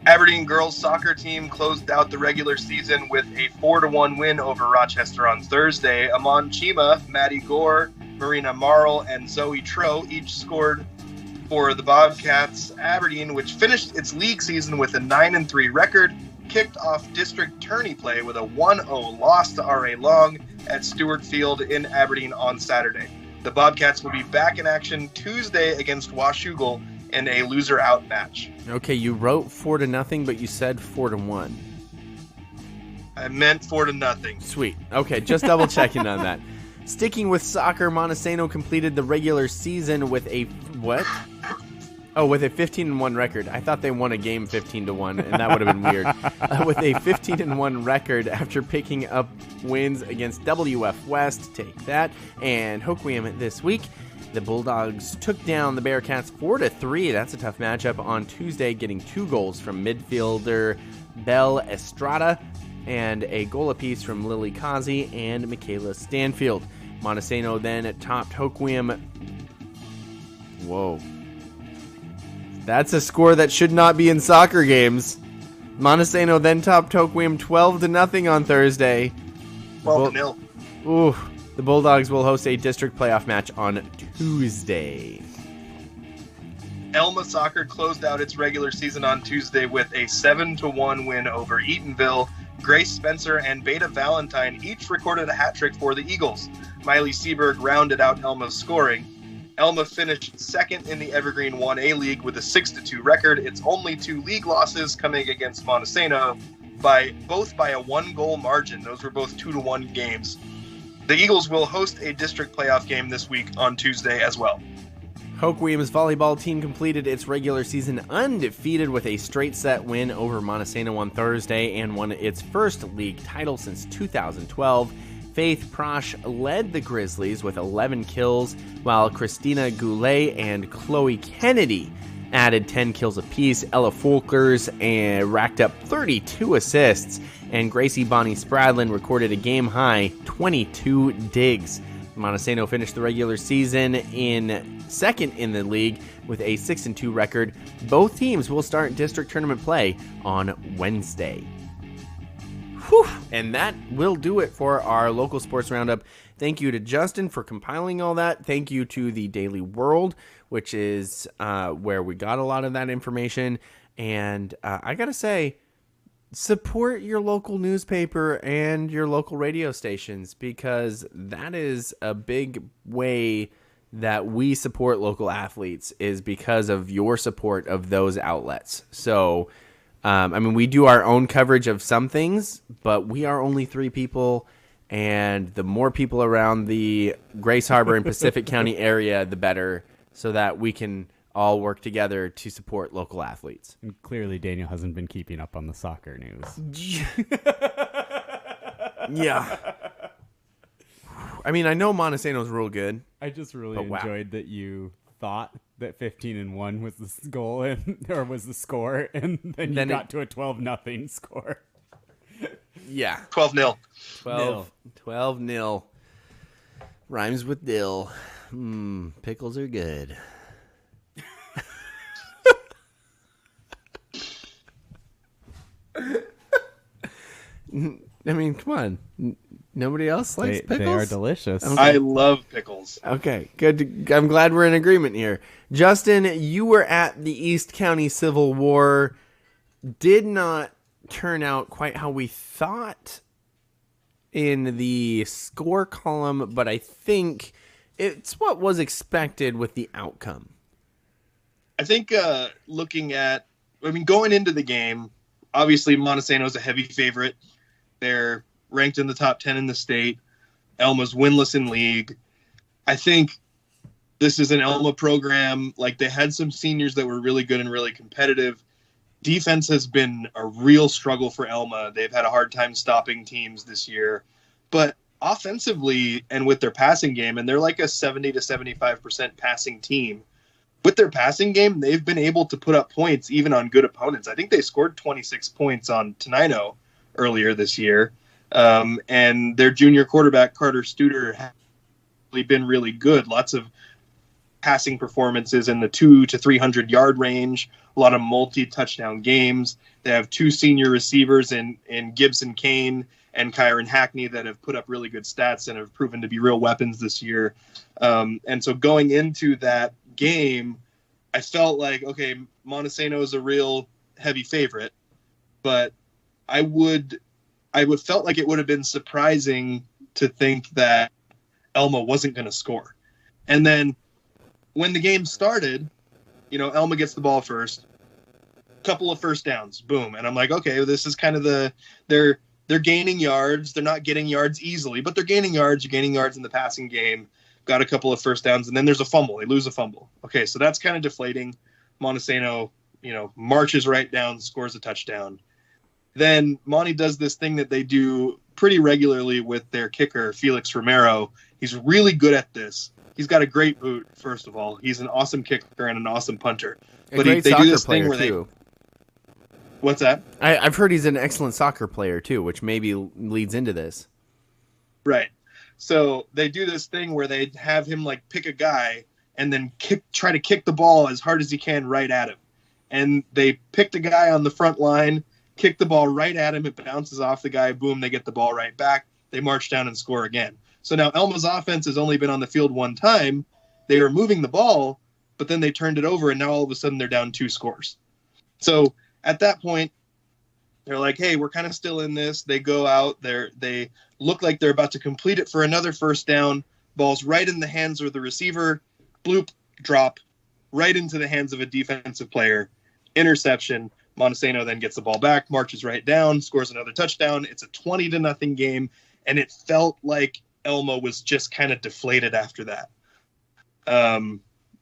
Aberdeen girls soccer team closed out the regular season with a 4-1 win over Rochester on Thursday. Amon Chima, Maddie Gore, Marina Marl, and Zoe Tro each scored for the Bobcats. Aberdeen, which finished its league season with a 9-3 record, kicked off district tourney play with a 1-0 loss to R.A. Long at Stewart Field in Aberdeen on Saturday. The Bobcats will be back in action Tuesday against Washougal in a loser-out match. Okay, you wrote 4-0, but you said 4-1. I meant 4-0. Sweet. Okay, just double checking on that. Sticking with soccer, Montesano completed the regular season with a what? Oh, with a 15-1 record. I thought they won a game 15-1, and that would have been weird. With a 15-1 record after picking up wins against WF West, take that, and Hoquiam this week. The Bulldogs took down the Bearcats 4-3. That's a tough matchup on Tuesday, getting 2 goals from midfielder Belle Estrada and a goal apiece from Lily Kazi and Michaela Stanfield. Montesano then topped Hoquiam. Whoa. That's a score that should not be in soccer games. Montesano then topped Hoquiam 12-0 on Thursday. 12-0. Ooh. The Bulldogs will host a district playoff match on Tuesday. Elma Soccer closed out its regular season on Tuesday with a 7-1 win over Eatonville. Grace Spencer and Beta Valentine each recorded a hat trick for the Eagles. Miley Seberg rounded out Elma's scoring. Elma finished second in the Evergreen 1A League with a 6-2 record. Its only 2 league losses coming against Montesano both by a 1-goal margin. Those were both 2-1 games. The Eagles will host a district playoff game this week on Tuesday as well. Hoke Williams volleyball team completed its regular season undefeated with a straight set win over Montesano on Thursday and won its first league title since 2012. Faith Prosh led the Grizzlies with 11 kills, while Christina Goulet and Chloe Kennedy added 10 kills apiece. Ella Folkers racked up 32 assists, and Gracie Bonnie Spradlin recorded a game-high 22 digs. Montesano finished the regular season in second in the league with a 6-2 record. Both teams will start district tournament play on Wednesday. Whew. And that will do it for our local sports roundup. Thank you to Justin for compiling all that. Thank you to the Daily World, which is where we got a lot of that information. And I got to say, support your local newspaper and your local radio stations, because that is a big way that we support local athletes, is because of your support of those outlets. So, we do our own coverage of some things, but we are only 3 people, and the more people around the Grace Harbor and Pacific County area, the better, so that we can all work together to support local athletes. And clearly Daniel hasn't been keeping up on the soccer news. Yeah. I know Montesano's real good. I just really enjoyed that you thought that 15-1 was the goal or was the score, and then you got to a 12-0 score. Yeah. 12-0. 12-0. Rhymes with dill. Pickles are good. Come on. Nobody else likes pickles? They are delicious. Okay. I love pickles. Okay, good. I'm glad we're in agreement here. Justin, you were at the East County Civil War. Did not turn out quite how we thought in the score column, but I think it's what was expected with the outcome. I think going into the game, obviously Montesano is a heavy favorite. They're ranked in the top 10 in the state. Elma's winless in league. I think this is an Elma program. Like, they had some seniors that were really good and really competitive. Defense has been a real struggle for Elma. They've had a hard time stopping teams this year. But offensively and with their passing game, and they're like a 70 to 75% passing team, with their passing game, they've been able to put up points even on good opponents. I think they scored 26 points on Tenino earlier this year. And their junior quarterback, Carter Studer, has really been really good. Lots of passing performances in the 200 to 300 yard range, a lot of multi-touchdown games. They have 2 senior receivers in Gibson Kane and Kyron Hackney that have put up really good stats and have proven to be real weapons this year. And so going into that game, I felt like, okay, Montesano is a real heavy favorite, but I would felt like it would have been surprising to think that Elma wasn't going to score. And then when the game started, Elma gets the ball first, couple of first downs, boom. And I'm like, okay, this is kind of they're gaining yards. They're not getting yards easily, but they're gaining yards. You're gaining yards in the passing game. Got a couple of first downs, and then there's a fumble. They lose a fumble. Okay, so that's kind of deflating. Montesano, marches right down, scores a touchdown. Then Monty does this thing that they do pretty regularly with their kicker, Felix Romero. He's really good at this. He's got a great boot, first of all. He's an awesome kicker and an awesome punter. But they do this thing where they... What's that? I've heard he's an excellent soccer player, too, which maybe leads into this. Right. So they do this thing where they have him pick a guy and then try to kick the ball as hard as he can right at him. And they pick the guy on the front line, kick the ball right at him. It bounces off the guy. Boom, they get the ball right back. They march down and score again. So now Elma's offense has only been on the field one time. They were moving the ball, but then they turned it over, and now all of a sudden they're down 2 scores. So at that point, they're like, hey, we're kind of still in this. They go out. They look like they're about to complete it for another first down. Ball's right in the hands of the receiver. bloop, drop, right into the hands of a defensive player, interception. Montesano then gets the ball back, marches right down, scores another touchdown. It's a 20-0 game, and it felt like Elma was just kind of deflated after that.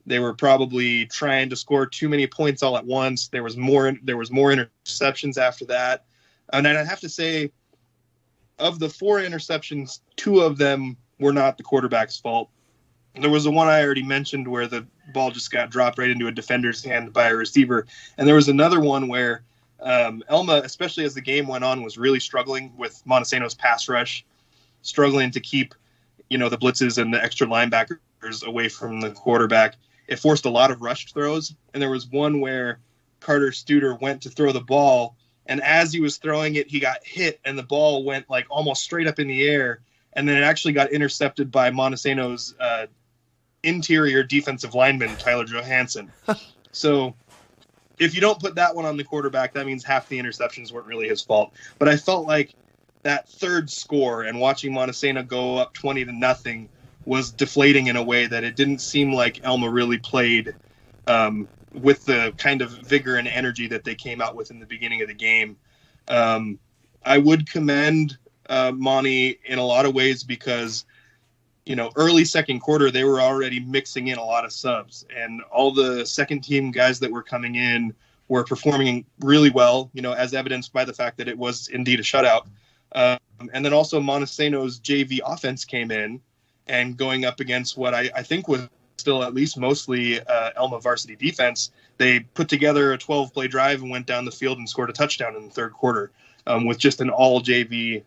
They were probably trying to score too many points all at once. There was more interceptions after that. And I'd have to say, of the 4 interceptions, 2 of them were not the quarterback's fault. There was the one I already mentioned where the ball just got dropped right into a defender's hand by a receiver. And there was another one where Elma, especially as the game went on, was really struggling with Montesano's pass rush, struggling to keep, the blitzes and the extra linebackers away from the quarterback. It forced a lot of rushed throws. And there was one where Carter Studer went to throw the ball, and as he was throwing it, he got hit, and the ball went like almost straight up in the air. And then it actually got intercepted by Montesano's interior defensive lineman, Tyler Johansson. So if you don't put that one on the quarterback, that means half the interceptions weren't really his fault. But I felt like that third score and watching Montesano go up 20-0 was deflating in a way that it didn't seem like Elma really played with the kind of vigor and energy that they came out with in the beginning of the game. I would commend Monty in a lot of ways because, early second quarter, they were already mixing in a lot of subs, and all the second team guys that were coming in were performing really well, as evidenced by the fact that it was indeed a shutout. And then also Montesano's JV offense came in and going up against what I think was still at least mostly Elma varsity defense. They put together a 12-play drive and went down the field and scored a touchdown in the third quarter with just an all JV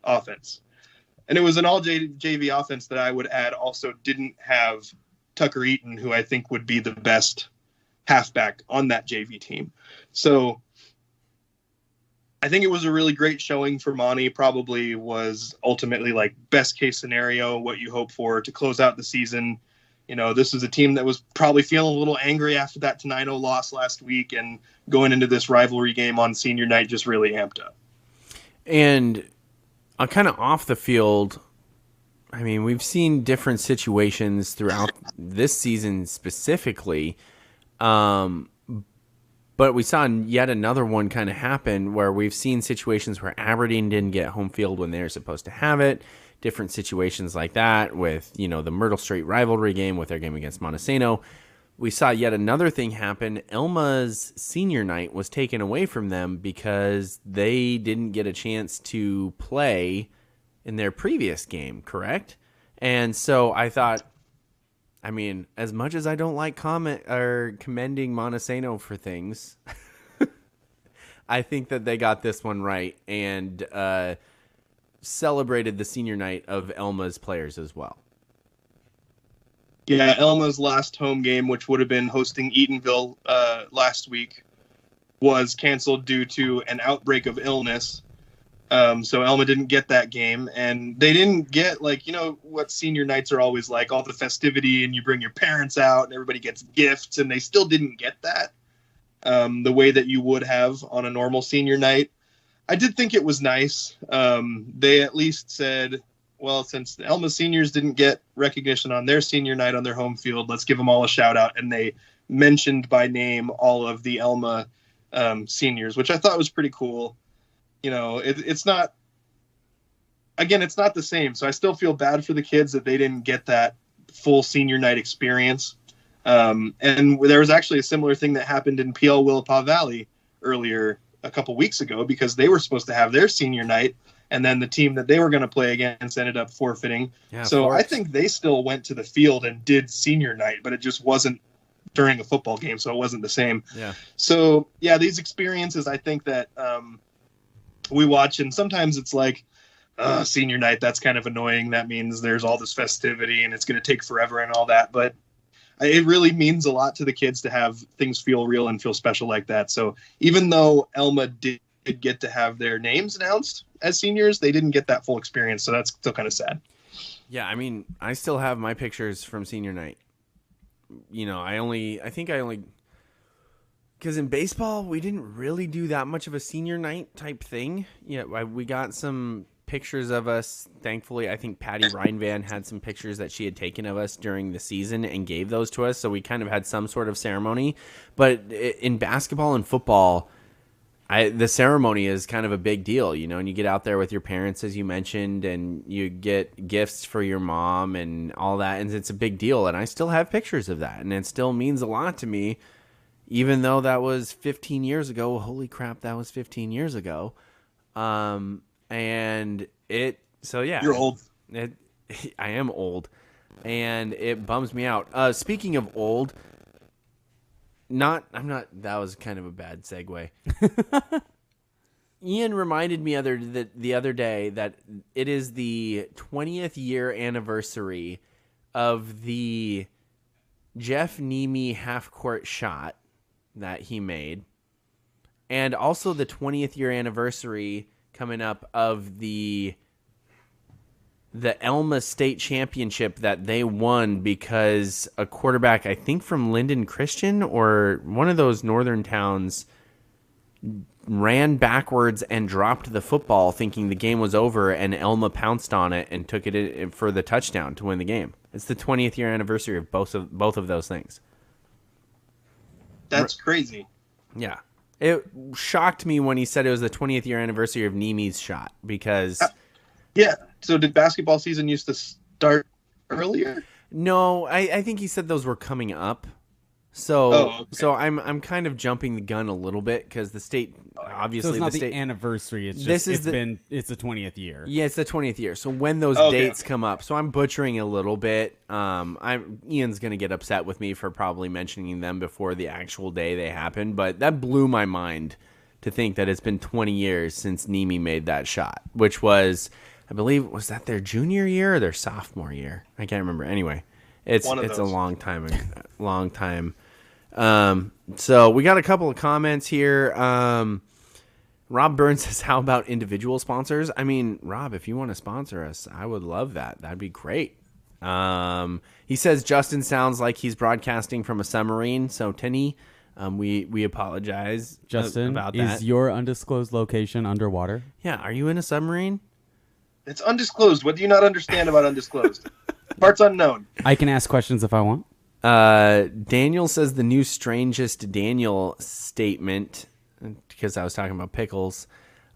offense. And it was an all JV offense that I would add also didn't have Tucker Eaton, who I think would be the best halfback on that JV team. So I think it was a really great showing for Monty. Probably was ultimately like best case scenario, what you hope for to close out the season. This was a team that was probably feeling a little angry after that 9-0 loss last week, and going into this rivalry game on senior night just really amped up. And kind of off the field, I mean, we've seen different situations throughout this season specifically, but we saw yet another one kind of happen where we've seen situations where Aberdeen didn't get home field when they're supposed to have it. Different situations like that with, the Myrtle Street rivalry game with their game against Montesano. We saw yet another thing happen. Elma's senior night was taken away from them because they didn't get a chance to play in their previous game, correct? And so I thought, I mean, as much as I don't like commending Montesano for things, I think that they got this one right and celebrated the senior night of Elma's players as well. Yeah, Elma's last home game, which would have been hosting Eatonville last week, was canceled due to an outbreak of illness. So Elma didn't get that game, and they didn't get, what senior nights are always like, all the festivity, and you bring your parents out, and everybody gets gifts, and they still didn't get that the way that you would have on a normal senior night. I did think it was nice. They at least said, well, since the Elma seniors didn't get recognition on their senior night on their home field, let's give them all a shout out. And they mentioned by name all of the Elma seniors, which I thought was pretty cool. It's not the same. So I still feel bad for the kids that they didn't get that full senior night experience. And there was actually a similar thing that happened in PL Willapa Valley earlier a couple weeks ago, because they were supposed to have their senior night, and then the team that they were going to play against ended up forfeiting. Yeah, so I think they still went to the field and did senior night, but it just wasn't during a football game, so it wasn't the same. Yeah. So, yeah, these experiences, I think that we watch, and sometimes it's like, senior night, that's kind of annoying. That means there's all this festivity, and it's going to take forever and all that, but it really means a lot to the kids to have things feel real and feel special like that. So even though Elma did get to have their names announced as seniors, they didn't get that full experience. So that's still kind of sad. Yeah. I mean, I still have my pictures from senior night. I think because in baseball, we didn't really do that much of a senior night type thing. Yeah. We got some pictures of us. Thankfully, I think Patty Reinvan had some pictures that she had taken of us during the season and gave those to us. So we kind of had some sort of ceremony. But in basketball and football, the ceremony is kind of a big deal, you know, and you get out there with your parents, as you mentioned, and you get gifts for your mom and all that. And it's a big deal. And I still have pictures of that. And it still means a lot to me, even though that was 15 years ago. Holy crap, that was 15 years ago. And so yeah, You're old. I am old, and it bums me out. Speaking of old, that was kind of a bad segue. Ian reminded me the other day that it is the 20th year anniversary of the Jeff Nemi half-court shot that he made, and also the 20th year anniversary coming up of the Elma state championship that they won because a quarterback, I think from Linden Christian or one of those northern towns, ran backwards and dropped the football thinking the game was over, and Elma pounced on it and took it for the touchdown to win the game. It's the 20th year anniversary of both of those things. That's crazy. Yeah. It shocked me when he said it was the 20th year anniversary of Nemi's shot because... Yeah. So did basketball season used to start earlier? No, I think he said those were coming up. So okay. So I'm kind of jumping the gun a little bit because the state, obviously, So it's not the the state anniversary. It's just it's the 20th year. Yeah, it's the 20th year. So when those dates come up, so I'm butchering a little bit. Ian's gonna get upset with me for probably mentioning them before the actual day they happened, but that blew my mind to think that it's been 20 years since Nemi made that shot, which was, I believe, was that their junior year or their sophomore year? I can't remember. Anyway, it's a long time. So we got a couple of comments here. Rob Burns says, how about individual sponsors? I mean, Rob, if you want to sponsor us, I would love that. That'd be great. He says, Justin sounds like he's broadcasting from a submarine. So Tinny, we apologize, Justin, about that. Is your undisclosed location underwater? Yeah. Are you in a submarine? It's undisclosed. What do you not understand about undisclosed? Parts unknown. I can ask questions if I want. Daniel says the new strangest Daniel statement, because I was talking about pickles.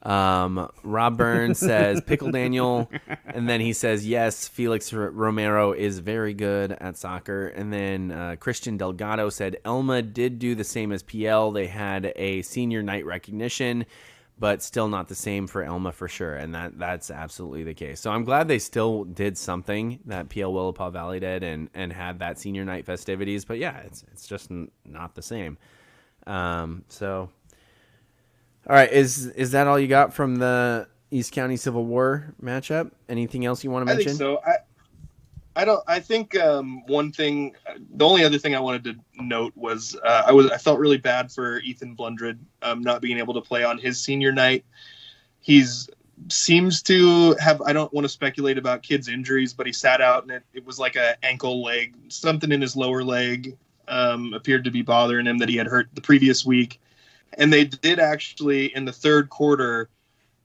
Rob Burns says Pickle Daniel, and then he says, yes, Felix Romero is very good at soccer. And then Christian Delgado said Elma did do the same as PL. They had a senior night recognition, but still not the same for Elma for sure. And that's absolutely the case. So I'm glad they still did something that PL Willapa Valley did and had that senior night festivities. But yeah, it's just not the same. So, all right. Is that all you got from the East County Civil War matchup? Anything else you want to mention? I think so. I think one thing, the only other thing I wanted to note was I felt really bad for Ethan Blundred not being able to play on his senior night. Seems to have, I don't want to speculate about kids' injuries, but he sat out and it was like a ankle leg, something in his lower leg appeared to be bothering him that he had hurt the previous week. And they did actually, in the third quarter,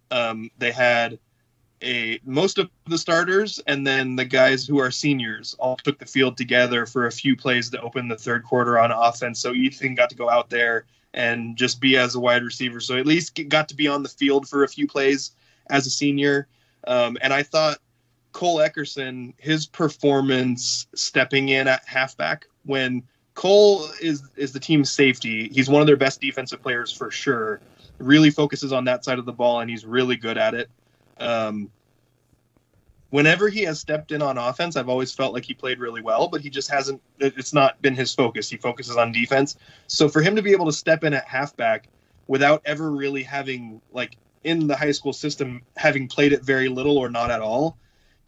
they had most of the starters and then the guys who are seniors all took the field together for a few plays to open the third quarter on offense. So Ethan got to go out there and just be as a wide receiver. So at least got to be on the field for a few plays as a senior. And I thought Cole Eckerson, his performance stepping in at halfback when Cole is the team's safety. He's one of their best defensive players for sure. Really focuses on that side of the ball and he's really good at it. Whenever he has stepped in on offense, I've always felt like he played really well, but he just hasn't, it's not been his focus. He focuses on defense. So for him to be able to step in at halfback without ever really having, like in the high school system, having played it very little or not at all,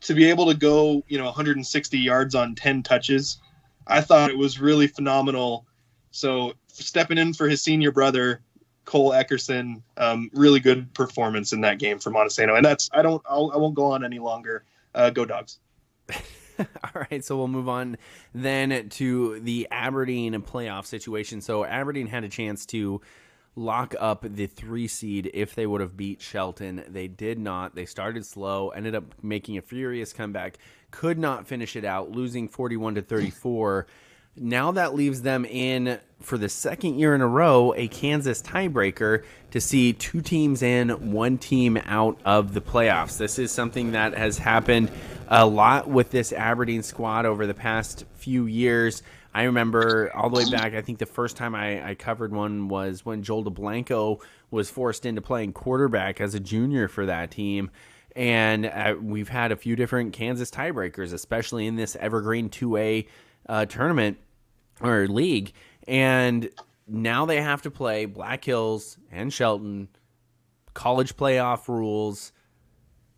to be able to go, 160 yards on 10 touches, I thought it was really phenomenal. So stepping in for his senior brother, Cole Eckerson, really good performance in that game for Montesano. And I won't go on any longer. Go Dogs. All right, so we'll move on then to the Aberdeen playoff situation. So Aberdeen had a chance to lock up the 3 seed if they would have beat Shelton. They did not. They started slow, ended up making a furious comeback, could not finish it out, losing 41-34. Now that leaves them in, for the second year in a row, a Kansas tiebreaker to see 2 teams in, 1 team out of the playoffs. This is something that has happened a lot with this Aberdeen squad over the past few years. I remember all the way back, I think the first time I covered one was when Joel DeBlanco was forced into playing quarterback as a junior for that team. And we've had a few different Kansas tiebreakers, especially in this Evergreen 2A tournament or league. And now they have to play Black Hills and Shelton, college playoff rules,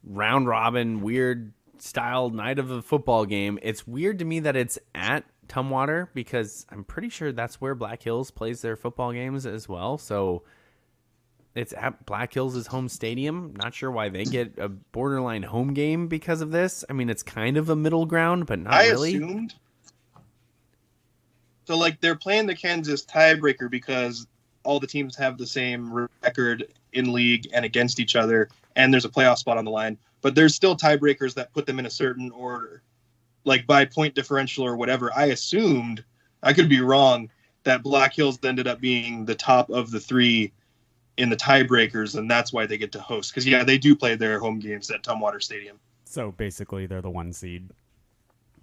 round robin, weird style night of a football game. It's weird to me that it's at Tumwater because I'm pretty sure that's where Black Hills plays their football games as well. So it's at Black Hills' home stadium. Not sure why they get a borderline home game because of this. I mean, it's kind of a middle ground, but not really. I assumed. So, like, they're playing the Kansas tiebreaker because all the teams have the same record in league and against each other, and there's a playoff spot on the line. But there's still tiebreakers that put them in a certain order, like by point differential or whatever. I assumed, I could be wrong, that Black Hills ended up being the top of the 3 in the tiebreakers, and that's why they get to host. Because, yeah, they do play their home games at Tumwater Stadium. So basically, they're the 1 seed.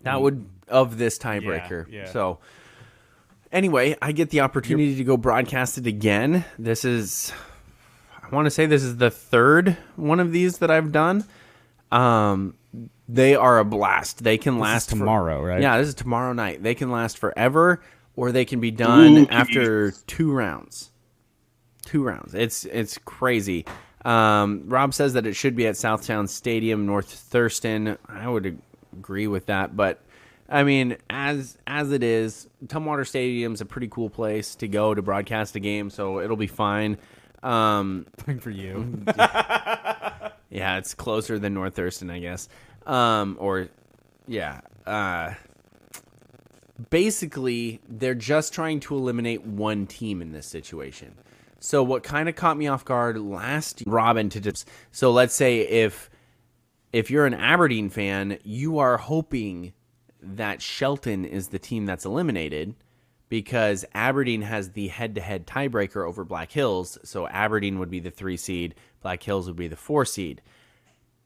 That would, of this tiebreaker. Yeah. So anyway, I get the opportunity to go broadcast it again. This is, I want to say this is the 3rd one of these that I've done. They are a blast. They can last tomorrow, right? Yeah, this is tomorrow night. They can last forever, or they can be done after 2 rounds. 2 rounds. It's crazy. Rob says that it should be at Southtown Stadium, North Thurston. I would agree with that, but I mean, as it is, Tumwater Stadium's a pretty cool place to go to broadcast a game, so it'll be fine. Fine for you. Yeah, it's closer than North Thurston, I guess. Basically, they're just trying to eliminate 1 team in this situation. So what kind of caught me off guard last year, Robin, so let's say if you're an Aberdeen fan, you are hoping that Shelton is the team that's eliminated because Aberdeen has the head-to-head tiebreaker over Black Hills, so Aberdeen would be the 3 seed, Black Hills would be the 4 seed.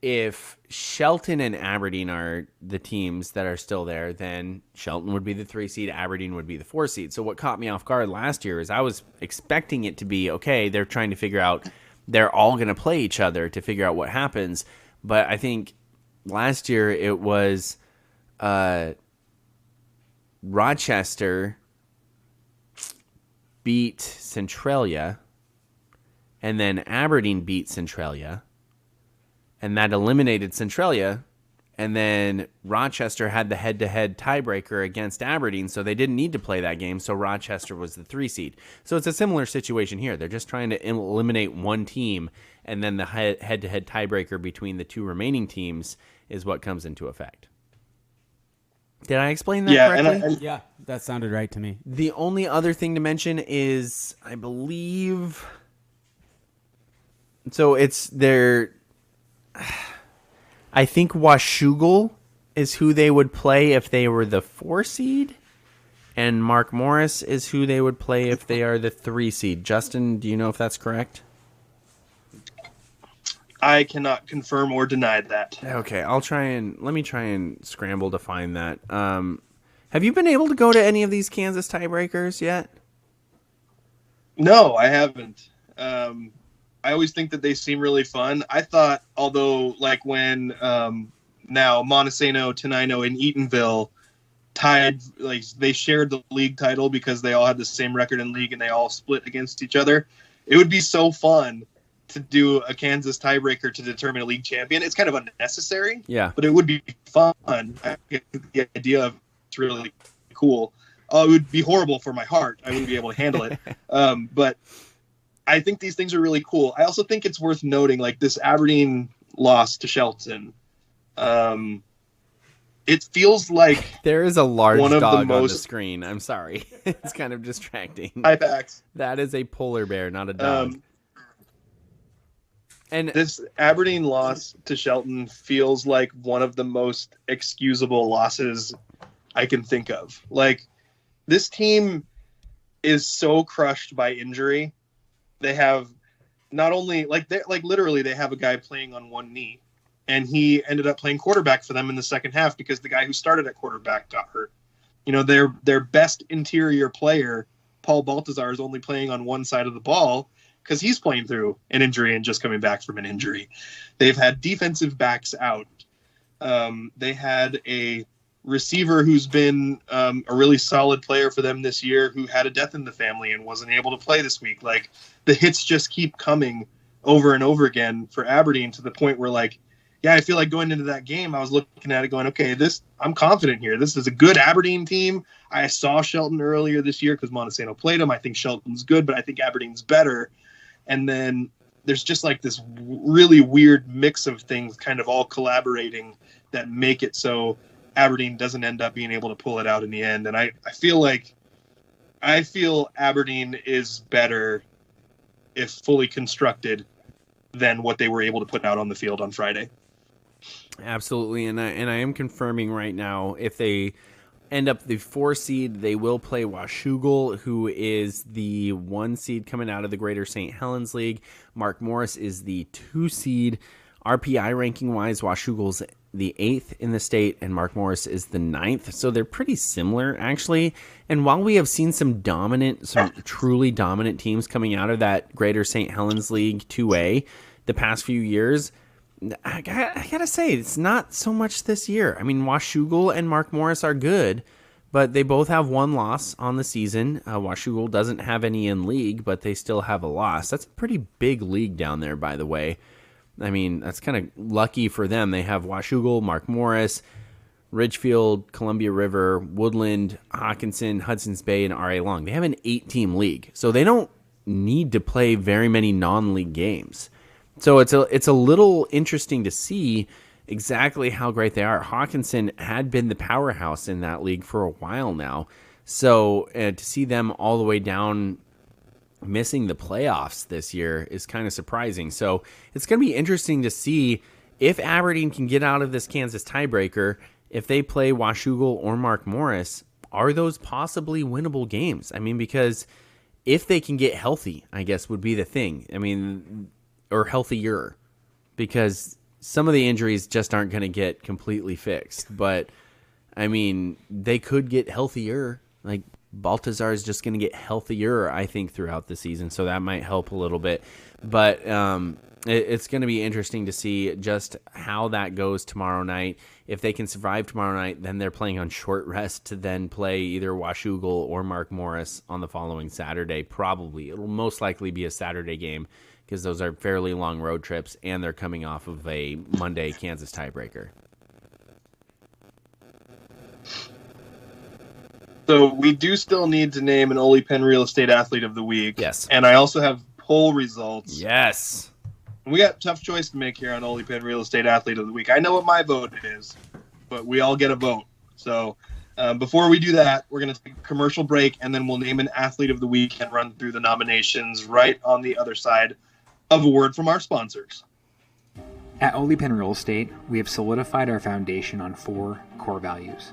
If Shelton and Aberdeen are the teams that are still there, then Shelton would be the 3 seed, Aberdeen would be the 4 seed. So what caught me off guard last year is I was expecting it to be, okay, they're trying to figure out, they're all going to play each other to figure out what happens. But I think last year it was Rochester beat Centralia, and then Aberdeen beat Centralia, and that eliminated Centralia, and then Rochester had the head-to-head tiebreaker against Aberdeen, so they didn't need to play that game, so Rochester was the 3 seed. So it's a similar situation here. They're just trying to eliminate 1 team, and then the head-to-head tiebreaker between the 2 remaining teams is what comes into effect. Did I explain that correctly? Yeah, that sounded right to me. The only other thing to mention is, I believe, so it's their, I think Washougal is who they would play if they were the 4 seed, and Mark Morris is who they would play if they are the 3 seed. Justin, do you know if that's correct? I cannot confirm or deny that. Okay, let me try and scramble to find that. Have you been able to go to any of these Kansas tiebreakers yet? No, I haven't. I always think that they seem really fun. I thought, although, like when now Montesano, Tenino, and Eatonville tied, like they shared the league title because they all had the same record in league and they all split against each other. It would be so fun to do a Kansas tiebreaker to determine a league champion. It's kind of unnecessary, yeah, but it would be fun. I get the idea of it's really cool. It would be horrible for my heart. I wouldn't be able to handle it. But I think these things are really cool. I also think it's worth noting, like this Aberdeen loss to Shelton. it feels like There is a large one of the dog on the most- screen. I'm sorry. It's kind of distracting. high packs. That is a polar bear, not a dog. And This Aberdeen loss to Shelton feels like one of the most excusable losses I can think of. Like, this team is so crushed by injury. They have not only literally they have a guy playing on one knee, and he ended up playing quarterback for them in the second half because the guy who started at quarterback got hurt. You know, their best interior player, Paul Baltazar, is only playing on one side of the ball because he's playing through an injury and just coming back from an injury. They've had defensive backs out. They had a receiver who's been a really solid player for them this year who had a death in the family and wasn't able to play this week. Like, the hits just keep coming over and over again for Aberdeen to the point where, like, yeah, I feel like going into that game, I was looking at it going, okay, I'm confident here. This is a good Aberdeen team. I saw Shelton earlier this year because Montesano played him. I think Shelton's good, but I think Aberdeen's better. And then there's just like this really weird mix of things kind of all collaborating that make it so Aberdeen doesn't end up being able to pull it out in the end. And I feel Aberdeen is better if fully constructed than what they were able to put out on the field on Friday. absolutely, and I am confirming right now, if they end up the 4 seed, they will play Washougal, who is the 1 seed coming out of the Greater St. Helens League. Mark Morris is the 2 seed. RPI ranking wise, Washougal's the 8th in the state, and Mark Morris is the 9th. So they're pretty similar, actually. And while we have seen some truly dominant teams coming out of that Greater St. Helens League 2A the past few years, I gotta say, it's not so much this year. I mean, Washougal and Mark Morris are good, but they both have 1 loss on the season. Washougal doesn't have any in league, but they still have a loss. That's a pretty big league down there, by the way. I mean, that's kind of lucky for them. They have Washougal, Mark Morris, Ridgefield, Columbia River, Woodland, Hawkinson, Hudson's Bay, and R.A. Long. They have an 8-team league, so they don't need to play very many non-league games. So it's a little interesting to see exactly how great they are. Hawkinson had been the powerhouse in that league for a while now, so to see them all the way down, missing the playoffs this year, is kind of surprising. So it's going to be interesting to see if Aberdeen can get out of this Kansas tiebreaker. If they play Washougal or Mark Morris, are those possibly winnable games? I mean, because if they can get healthy, I guess would be the thing. I mean, or healthier, because some of the injuries just aren't going to get completely fixed. But I mean, they could get healthier. Like, Baltazar is just going to get healthier, I think, throughout the season, so that might help a little bit. But it's going to be interesting to see just how that goes tomorrow night. If they can survive tomorrow night, then they're playing on short rest to then play either Washougal or Mark Morris on the following Saturday. Probably. It'll most likely be a Saturday game because those are fairly long road trips, and they're coming off of a Monday Kansas tiebreaker. So we do still need to name an Oly Pen Real Estate Athlete of the Week. Yes. And I also have poll results. Yes. We got a tough choice to make here on Oly Pen Real Estate Athlete of the Week. I know what my vote is, but we all get a vote. So before we do that, we're going to take a commercial break, and then we'll name an Athlete of the Week and run through the nominations right on the other side of a word from our sponsors. At Oly Pen Real Estate, we have solidified our foundation on 4 core values.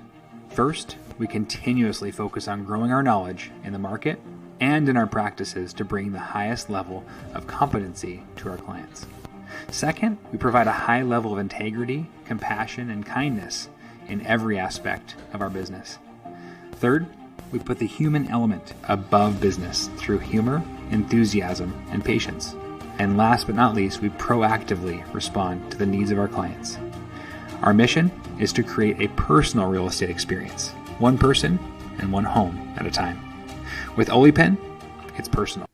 First, we continuously focus on growing our knowledge in the market and in our practices to bring the highest level of competency to our clients. Second, we provide a high level of integrity, compassion, and kindness in every aspect of our business. Third, we put the human element above business through humor, enthusiasm, and patience. And last but not least, we proactively respond to the needs of our clients. Our mission is to create a personal real estate experience, one person and one home at a time. With Oly Pen, it's personal.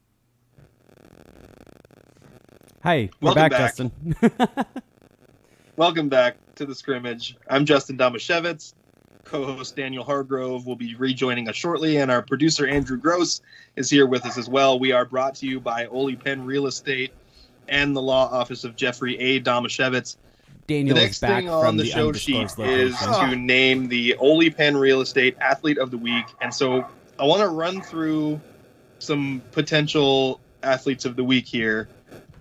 Hi, we're Welcome back, back. Justin. Welcome back to the scrimmage. I'm Justin Damashevitz. Co-host Daniel Hargrove will be rejoining us shortly, and our producer Andrew Gross is here with us as well. We are brought to you by Oly Pen Real Estate and the law office of Jeffrey A. Damashevitz. Daniel the is next back thing from on the the show sheet undisclosed is location. to name the Oly Pen Real Estate Athlete of the Week. And so I want to run through some potential athletes of the week here.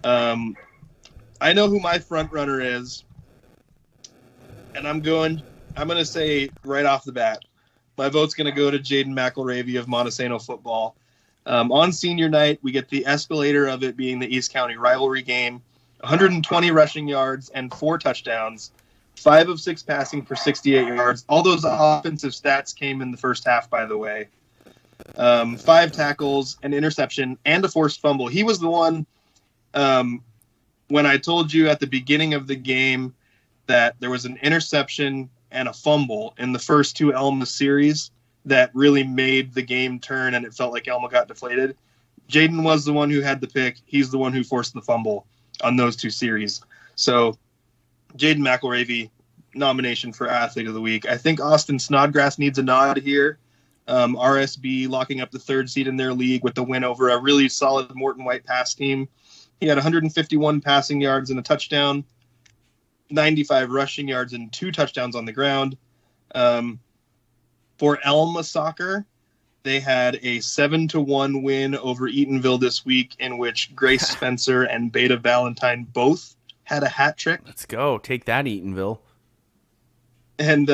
I know who my front runner is, and I'm going to say right off the bat, my vote's going to go to Jayden McElravy of Montesano football. On senior night, we get the escalator of it being the East County rivalry game. 120 rushing yards and 4 touchdowns, 5 of 6 passing for 68 yards. All those offensive stats came in the first half, by the way. 5 tackles, an interception, and a forced fumble. He was the one when I told you at the beginning of the game that there was an interception and a fumble in the first 2 Elma series that really made the game turn and it felt like Elma got deflated. Jayden was the one who had the pick. He's the one who forced the fumble on those 2 series. So Jayden McElravy, nomination for Athlete of the Week. I think Austin Snodgrass needs a nod here. RSB locking up the 3rd seed in their league with the win over a really solid Morton White pass team. He had 151 passing yards and a touchdown, 95 rushing yards and 2 touchdowns on the ground. For Elma soccer, they had a 7-1 win over Eatonville this week, in which Grace Spencer and Beta Valentine both had a hat trick. Let's go. Take that, Eatonville. And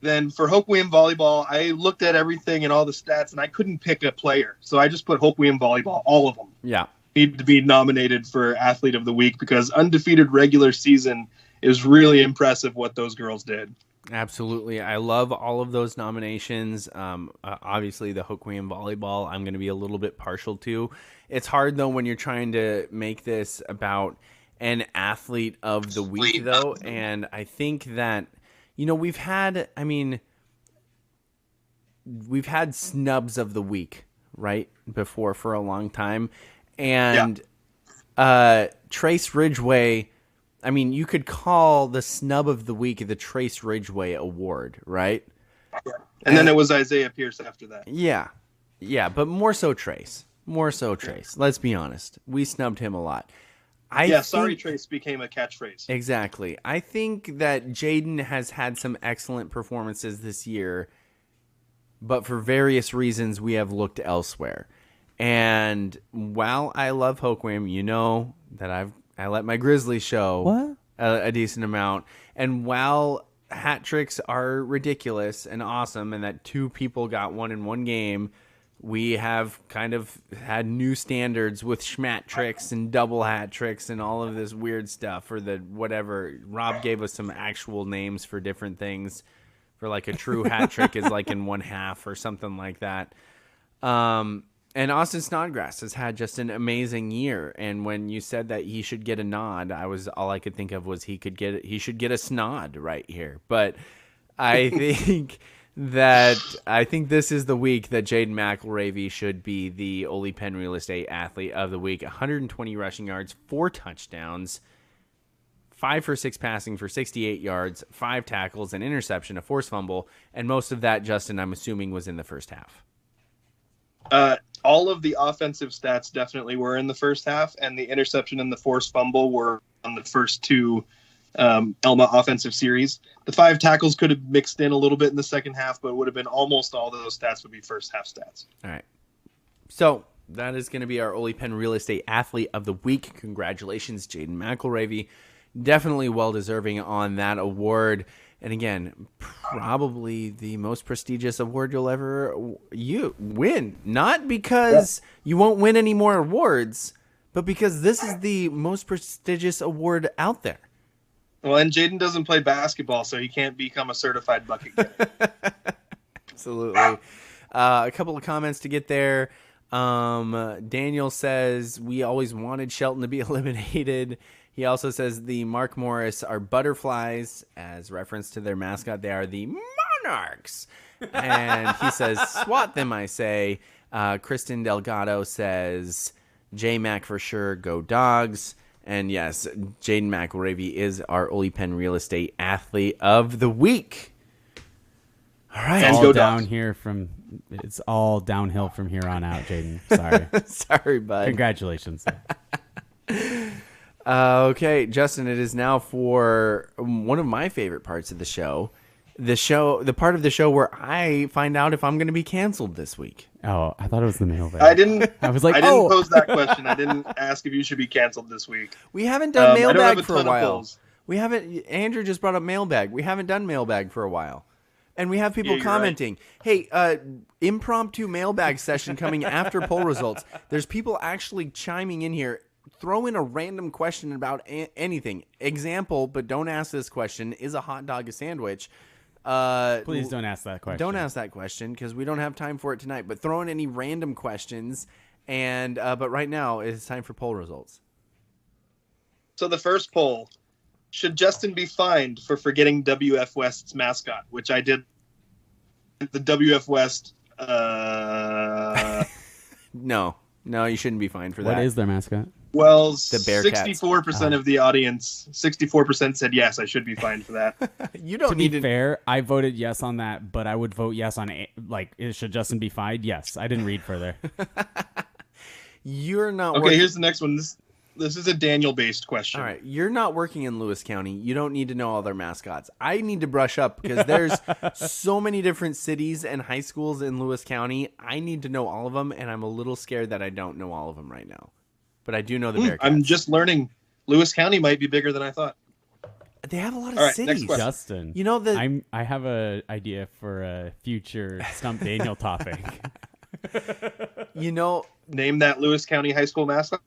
then for Hope William Volleyball, I looked at everything and all the stats, and I couldn't pick a player. So I just put Hope William Volleyball, all of them. Yeah. Need to be nominated for Athlete of the Week because undefeated regular season is really impressive what those girls did. Absolutely. I love all of those nominations. Obviously, the Hoquiam volleyball, I'm going to be a little bit partial to. It's hard, though, when you're trying to make this about an athlete of the week, though. And I think that, we've had snubs of the week, right, before for a long time. And Trace Ridgeway, you could call the snub of the week the Trace Ridgeway Award, right? Yeah. And then it was Isaiah Pierce after that. Yeah. Yeah, but more so Trace. Let's be honest. We snubbed him a lot. Sorry Trace became a catchphrase. Exactly. I think that Jayden has had some excellent performances this year, but for various reasons we have looked elsewhere. And while I love Hoquiam, you know that I let my Grizzlies show a decent amount. And while hat tricks are ridiculous and awesome, and that 2 people got one in one game, we have kind of had new standards with schmat tricks and double hat tricks and all of this weird stuff, or the whatever. Rob gave us some actual names for different things. For like a true hat trick is like in 1/2 or something like that. And Austin Snodgrass has had just an amazing year. And when you said that he should get a nod, all I could think of was he should get a snod right here. But I think this is the week that Jayden McElravy should be the Oly Pen Real Estate Athlete of the Week. 120 rushing yards, 4 touchdowns, 5 for 6 passing for 68 yards, 5 tackles, an interception, a forced fumble, and most of that, Justin, I'm assuming, was in the first half. All of the offensive stats definitely were in the first half, and the interception and the forced fumble were on the first 2 Elma offensive series. The 5 tackles could have mixed in a little bit in the second half, but it would have been almost all those stats would be first half stats. All right. So that is going to be our Oly Pen Real Estate Athlete of the Week. Congratulations, Jayden McElravy. Definitely well-deserving on that award. And again, probably the most prestigious award you'll ever win. Not because you won't win any more awards, but because this is the most prestigious award out there. Well, and Jayden doesn't play basketball, so he can't become a certified bucket getter. Absolutely. A couple of comments to get there. Daniel says, we always wanted Shelton to be eliminated. He also says the Mark Morris are butterflies, as reference to their mascot. They are the Monarchs. And he says, swat them, I say. Kristen Delgado says, J-Mac for sure, go Dogs. And yes, Jayden McElravy is our Oly Pen Real Estate Athlete of the Week. All right. It's all downhill from here on out, Jayden. Sorry. Sorry, bud. Congratulations. Okay, Justin, it is now for one of my favorite parts of the show. The part of the show where I find out if I'm going to be canceled this week. Oh, I thought it was the mailbag. I was like, I didn't pose that question. I didn't ask if you should be canceled this week. We haven't done mailbag for a while. Polls. We haven't. Andrew just brought up mailbag. We haven't done mailbag for a while, and we have people commenting. Right. Hey, impromptu mailbag session coming after poll results. There's people actually chiming in here. Throw in a random question about anything. Example, but don't ask this question: is a hot dog a sandwich? Please don't ask that question. Don't ask that question because we don't have time for it tonight. But throw in any random questions, and but right now it's time for poll results. So the first poll: should Justin be fined for forgetting WF West's mascot? Which I did. The WF West. No, you shouldn't be fined for that. What is their mascot? Well, the Bearcats. 64% of the audience, 64% said yes, I should be fined for that. You don't to need be fair, I voted yes on that, but I would vote yes on should Justin be fined? Yes, I didn't read further. You're not. Okay, here's the next one. This is a Daniel-based question. All right, you're not working in Lewis County. You don't need to know all their mascots. I need to brush up because there's so many different cities and high schools in Lewis County. I need to know all of them, and I'm a little scared that I don't know all of them right now. But I do know the Bearcats. I'm just learning. Lewis County might be bigger than I thought. They have a lot of cities. Justin, you know I have an idea for a future Stump Daniel topic. Name that Lewis County high school mascot.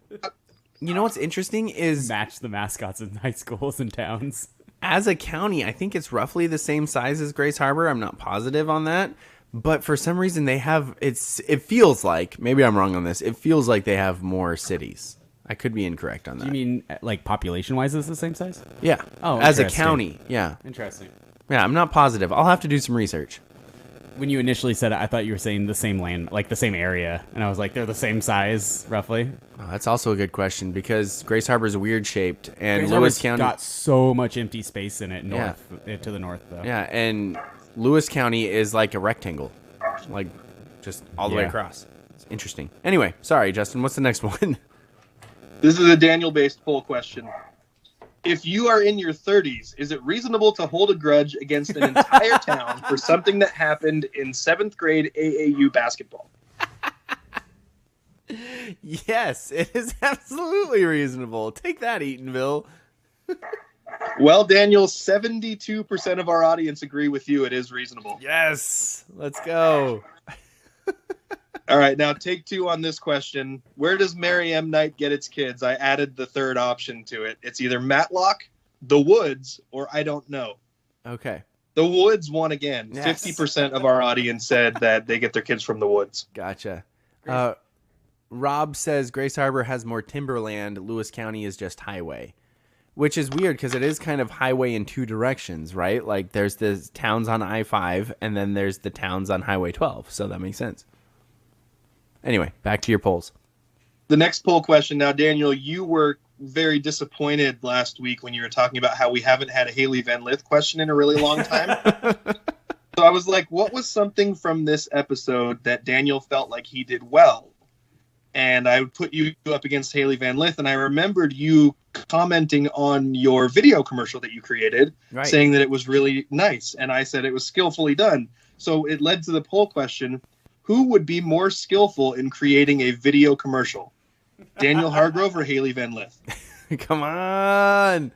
You know what's interesting is match the mascots in high schools and towns. As a county, I think it's roughly the same size as Grace Harbor. I'm not positive on that. But for some reason they have it feels like, maybe I'm wrong on this, it feels like they have more cities. I could be incorrect on that. Do you mean like population wise it's the same size? Yeah. Oh, as a county, yeah. Interesting. Yeah, I'm not positive. I'll have to do some research. When you initially said it, I thought you were saying the same land, like the same area, and I was like, they're the same size, roughly. Oh, that's also a good question because Grace Harbor is weird shaped, and Grace Lewis Harbor's County got so much empty space in it to the north, though. Yeah, and Lewis County is like a rectangle, like just all the way across. It's interesting. Anyway, sorry, Justin. What's the next one? This is a Daniel-based poll question. If you are in your 30s, is it reasonable to hold a grudge against an entire town for something that happened in 7th grade AAU basketball? Yes, it is absolutely reasonable. Take that, Eatonville. Well, Daniel, 72% of our audience agree with you. It is reasonable. Yes, let's go. All right, now take two on this question. Where does Mary M. Knight get its kids? I added the third option to it. It's either Matlock, The Woods, or I don't know. Okay. The Woods won again. Yes. 50% of our audience said that they get their kids from The Woods. Gotcha. Rob says Grace Harbor has more timberland. Lewis County is just highway, which is weird because it is kind of highway in two directions, right? Like there's the towns on I-5 and then there's the towns on Highway 12. So that makes sense. Anyway, back to your polls. The next poll question. Now, Daniel, you were very disappointed last week when you were talking about how we haven't had a Haley Van Lith question in a really long time. So I was like, what was something from this episode that Daniel felt like he did well? And I would put you up against Haley Van Lith, and I remembered you commenting on your video commercial that you created, saying that it was really nice. And I said it was skillfully done. So it led to the poll question. Who would be more skillful in creating a video commercial? Daniel Hargrove or Haley Van Lith? Come on.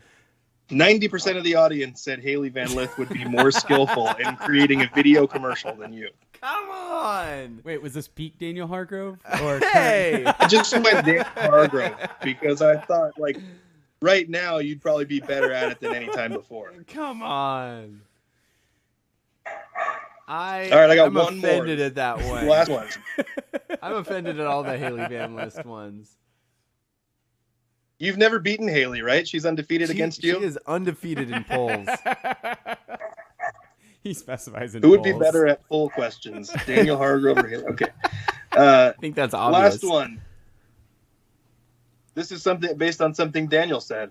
90% of the audience said Haley Van Lith would be more skillful in creating a video commercial than you. Come on. Wait, was this peak Daniel Hargrove? Or hey! I just went Daniel Hargrove because I thought, like, right now you'd probably be better at it than any time before. Come on. All right, I got I'm one more. offended at that one. Last one. I'm offended at all the Haley Van List ones. You've never beaten Haley, right? She's undefeated against you? She is undefeated in polls. He specifies in Who would polls. be better at poll questions? Daniel Hargrove or Haley? Okay. I think that's obvious. Last one. This is something based on something Daniel said.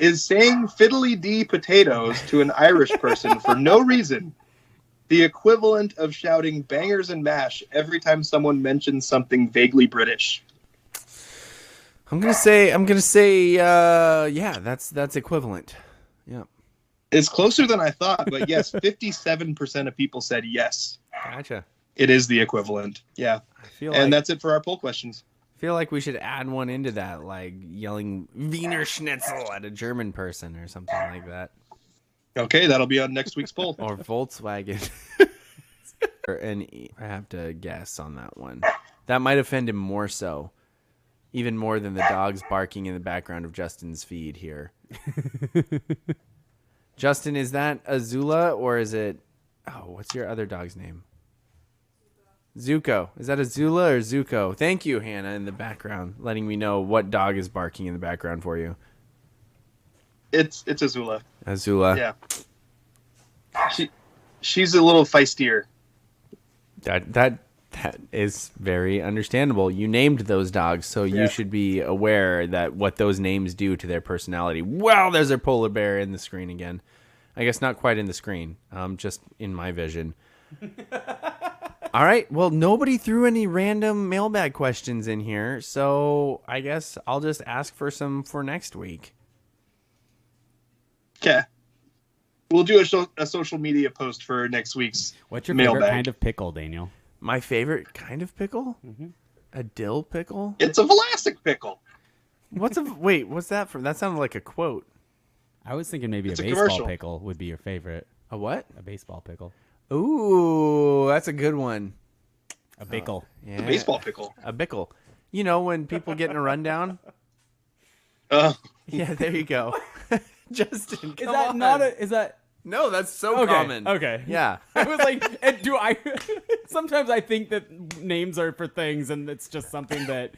Is saying fiddly dee potatoes to an Irish person for no reason the equivalent of shouting bangers and mash every time someone mentions something vaguely British? I'm gonna say, yeah, that's equivalent. Yeah. It's closer than I thought, but yes, 57% of people said yes. Gotcha. It is the equivalent. Yeah. And that's it for our poll questions. I feel like we should add one into that, like yelling Wiener Schnitzel at a German person or something like that. Okay, that'll be on next week's poll. Or Volkswagen. And I have to guess on that one. That might offend him more so. Even more than the dogs barking in the background of Justin's feed here. Justin, is that Azula or is it... Oh, what's your other dog's name? Zuko. Is that Azula or Zuko? Thank you, Hannah, in the background, letting me know what dog is barking in the background for you. It's Azula. Azula. Yeah. She's a little feistier. That is very understandable. You named those dogs, so you should be aware that what those names do to their personality. Wow, there's a polar bear in the screen again. I guess not quite in the screen, just in my vision. All right, well, nobody threw any random mailbag questions in here, so I guess I'll just ask for some for next week. Okay. We'll do a social media post for next week's What's your mailbag. favorite kind of pickle, Daniel? My favorite kind of pickle? Mm-hmm. A dill pickle? It's a Vlasic pickle. Wait, what's that from? That sounded like a quote. I was thinking maybe It's a a baseball commercial. pickle would be your favorite. A what? A baseball pickle. Ooh, that's a good one. A pickle. Yeah. A baseball pickle. A bickle. You know, when people get in a rundown? Yeah, there you go. Justin, Is that not a... Is that... No, that's so common. Okay. Yeah. I was like, do I... Sometimes I think that names are for things and it's just something that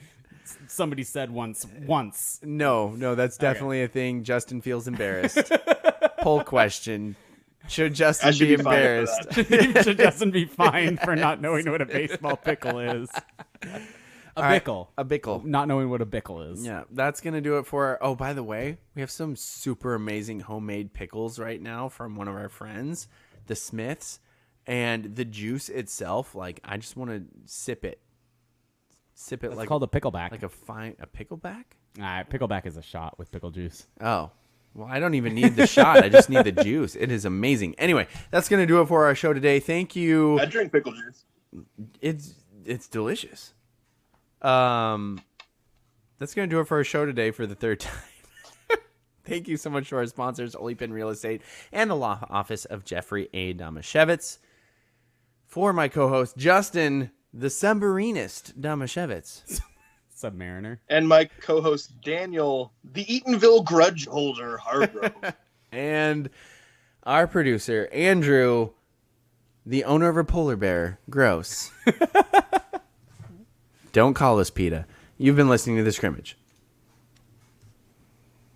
somebody said once. No, that's definitely a thing. Justin feels embarrassed. Poll question. Should Justin be embarrassed? Should Justin be fined for not knowing what a baseball pickle is? A bickle. A bickle. Not knowing what a bickle is. Yeah, that's going to do it for... Oh, by the way, we have some super amazing homemade pickles right now from one of our friends, the Smiths. And the juice itself, like, I just want to sip it. Sip it. It's like called a pickleback. Like a pickleback? Pickleback is a shot with pickle juice. Oh. Well, I don't even need the shot. I just need the juice. It is amazing. Anyway, that's going to do it for our show today. Thank you. I drink pickle juice. It's delicious. That's going to do it for our show today for the third time. Thank you so much to our sponsors, Oly Pen Real Estate and the law office of Jeffrey A. Damashevitz. For my co-host, Justin, the submarinist Damashevitz. Submariner. And my co-host, Daniel, the Eatonville grudge holder, Hargrove. And our producer, Andrew, the owner of a polar bear, Gross. Don't call us PETA. You've been listening to The Scrimmage.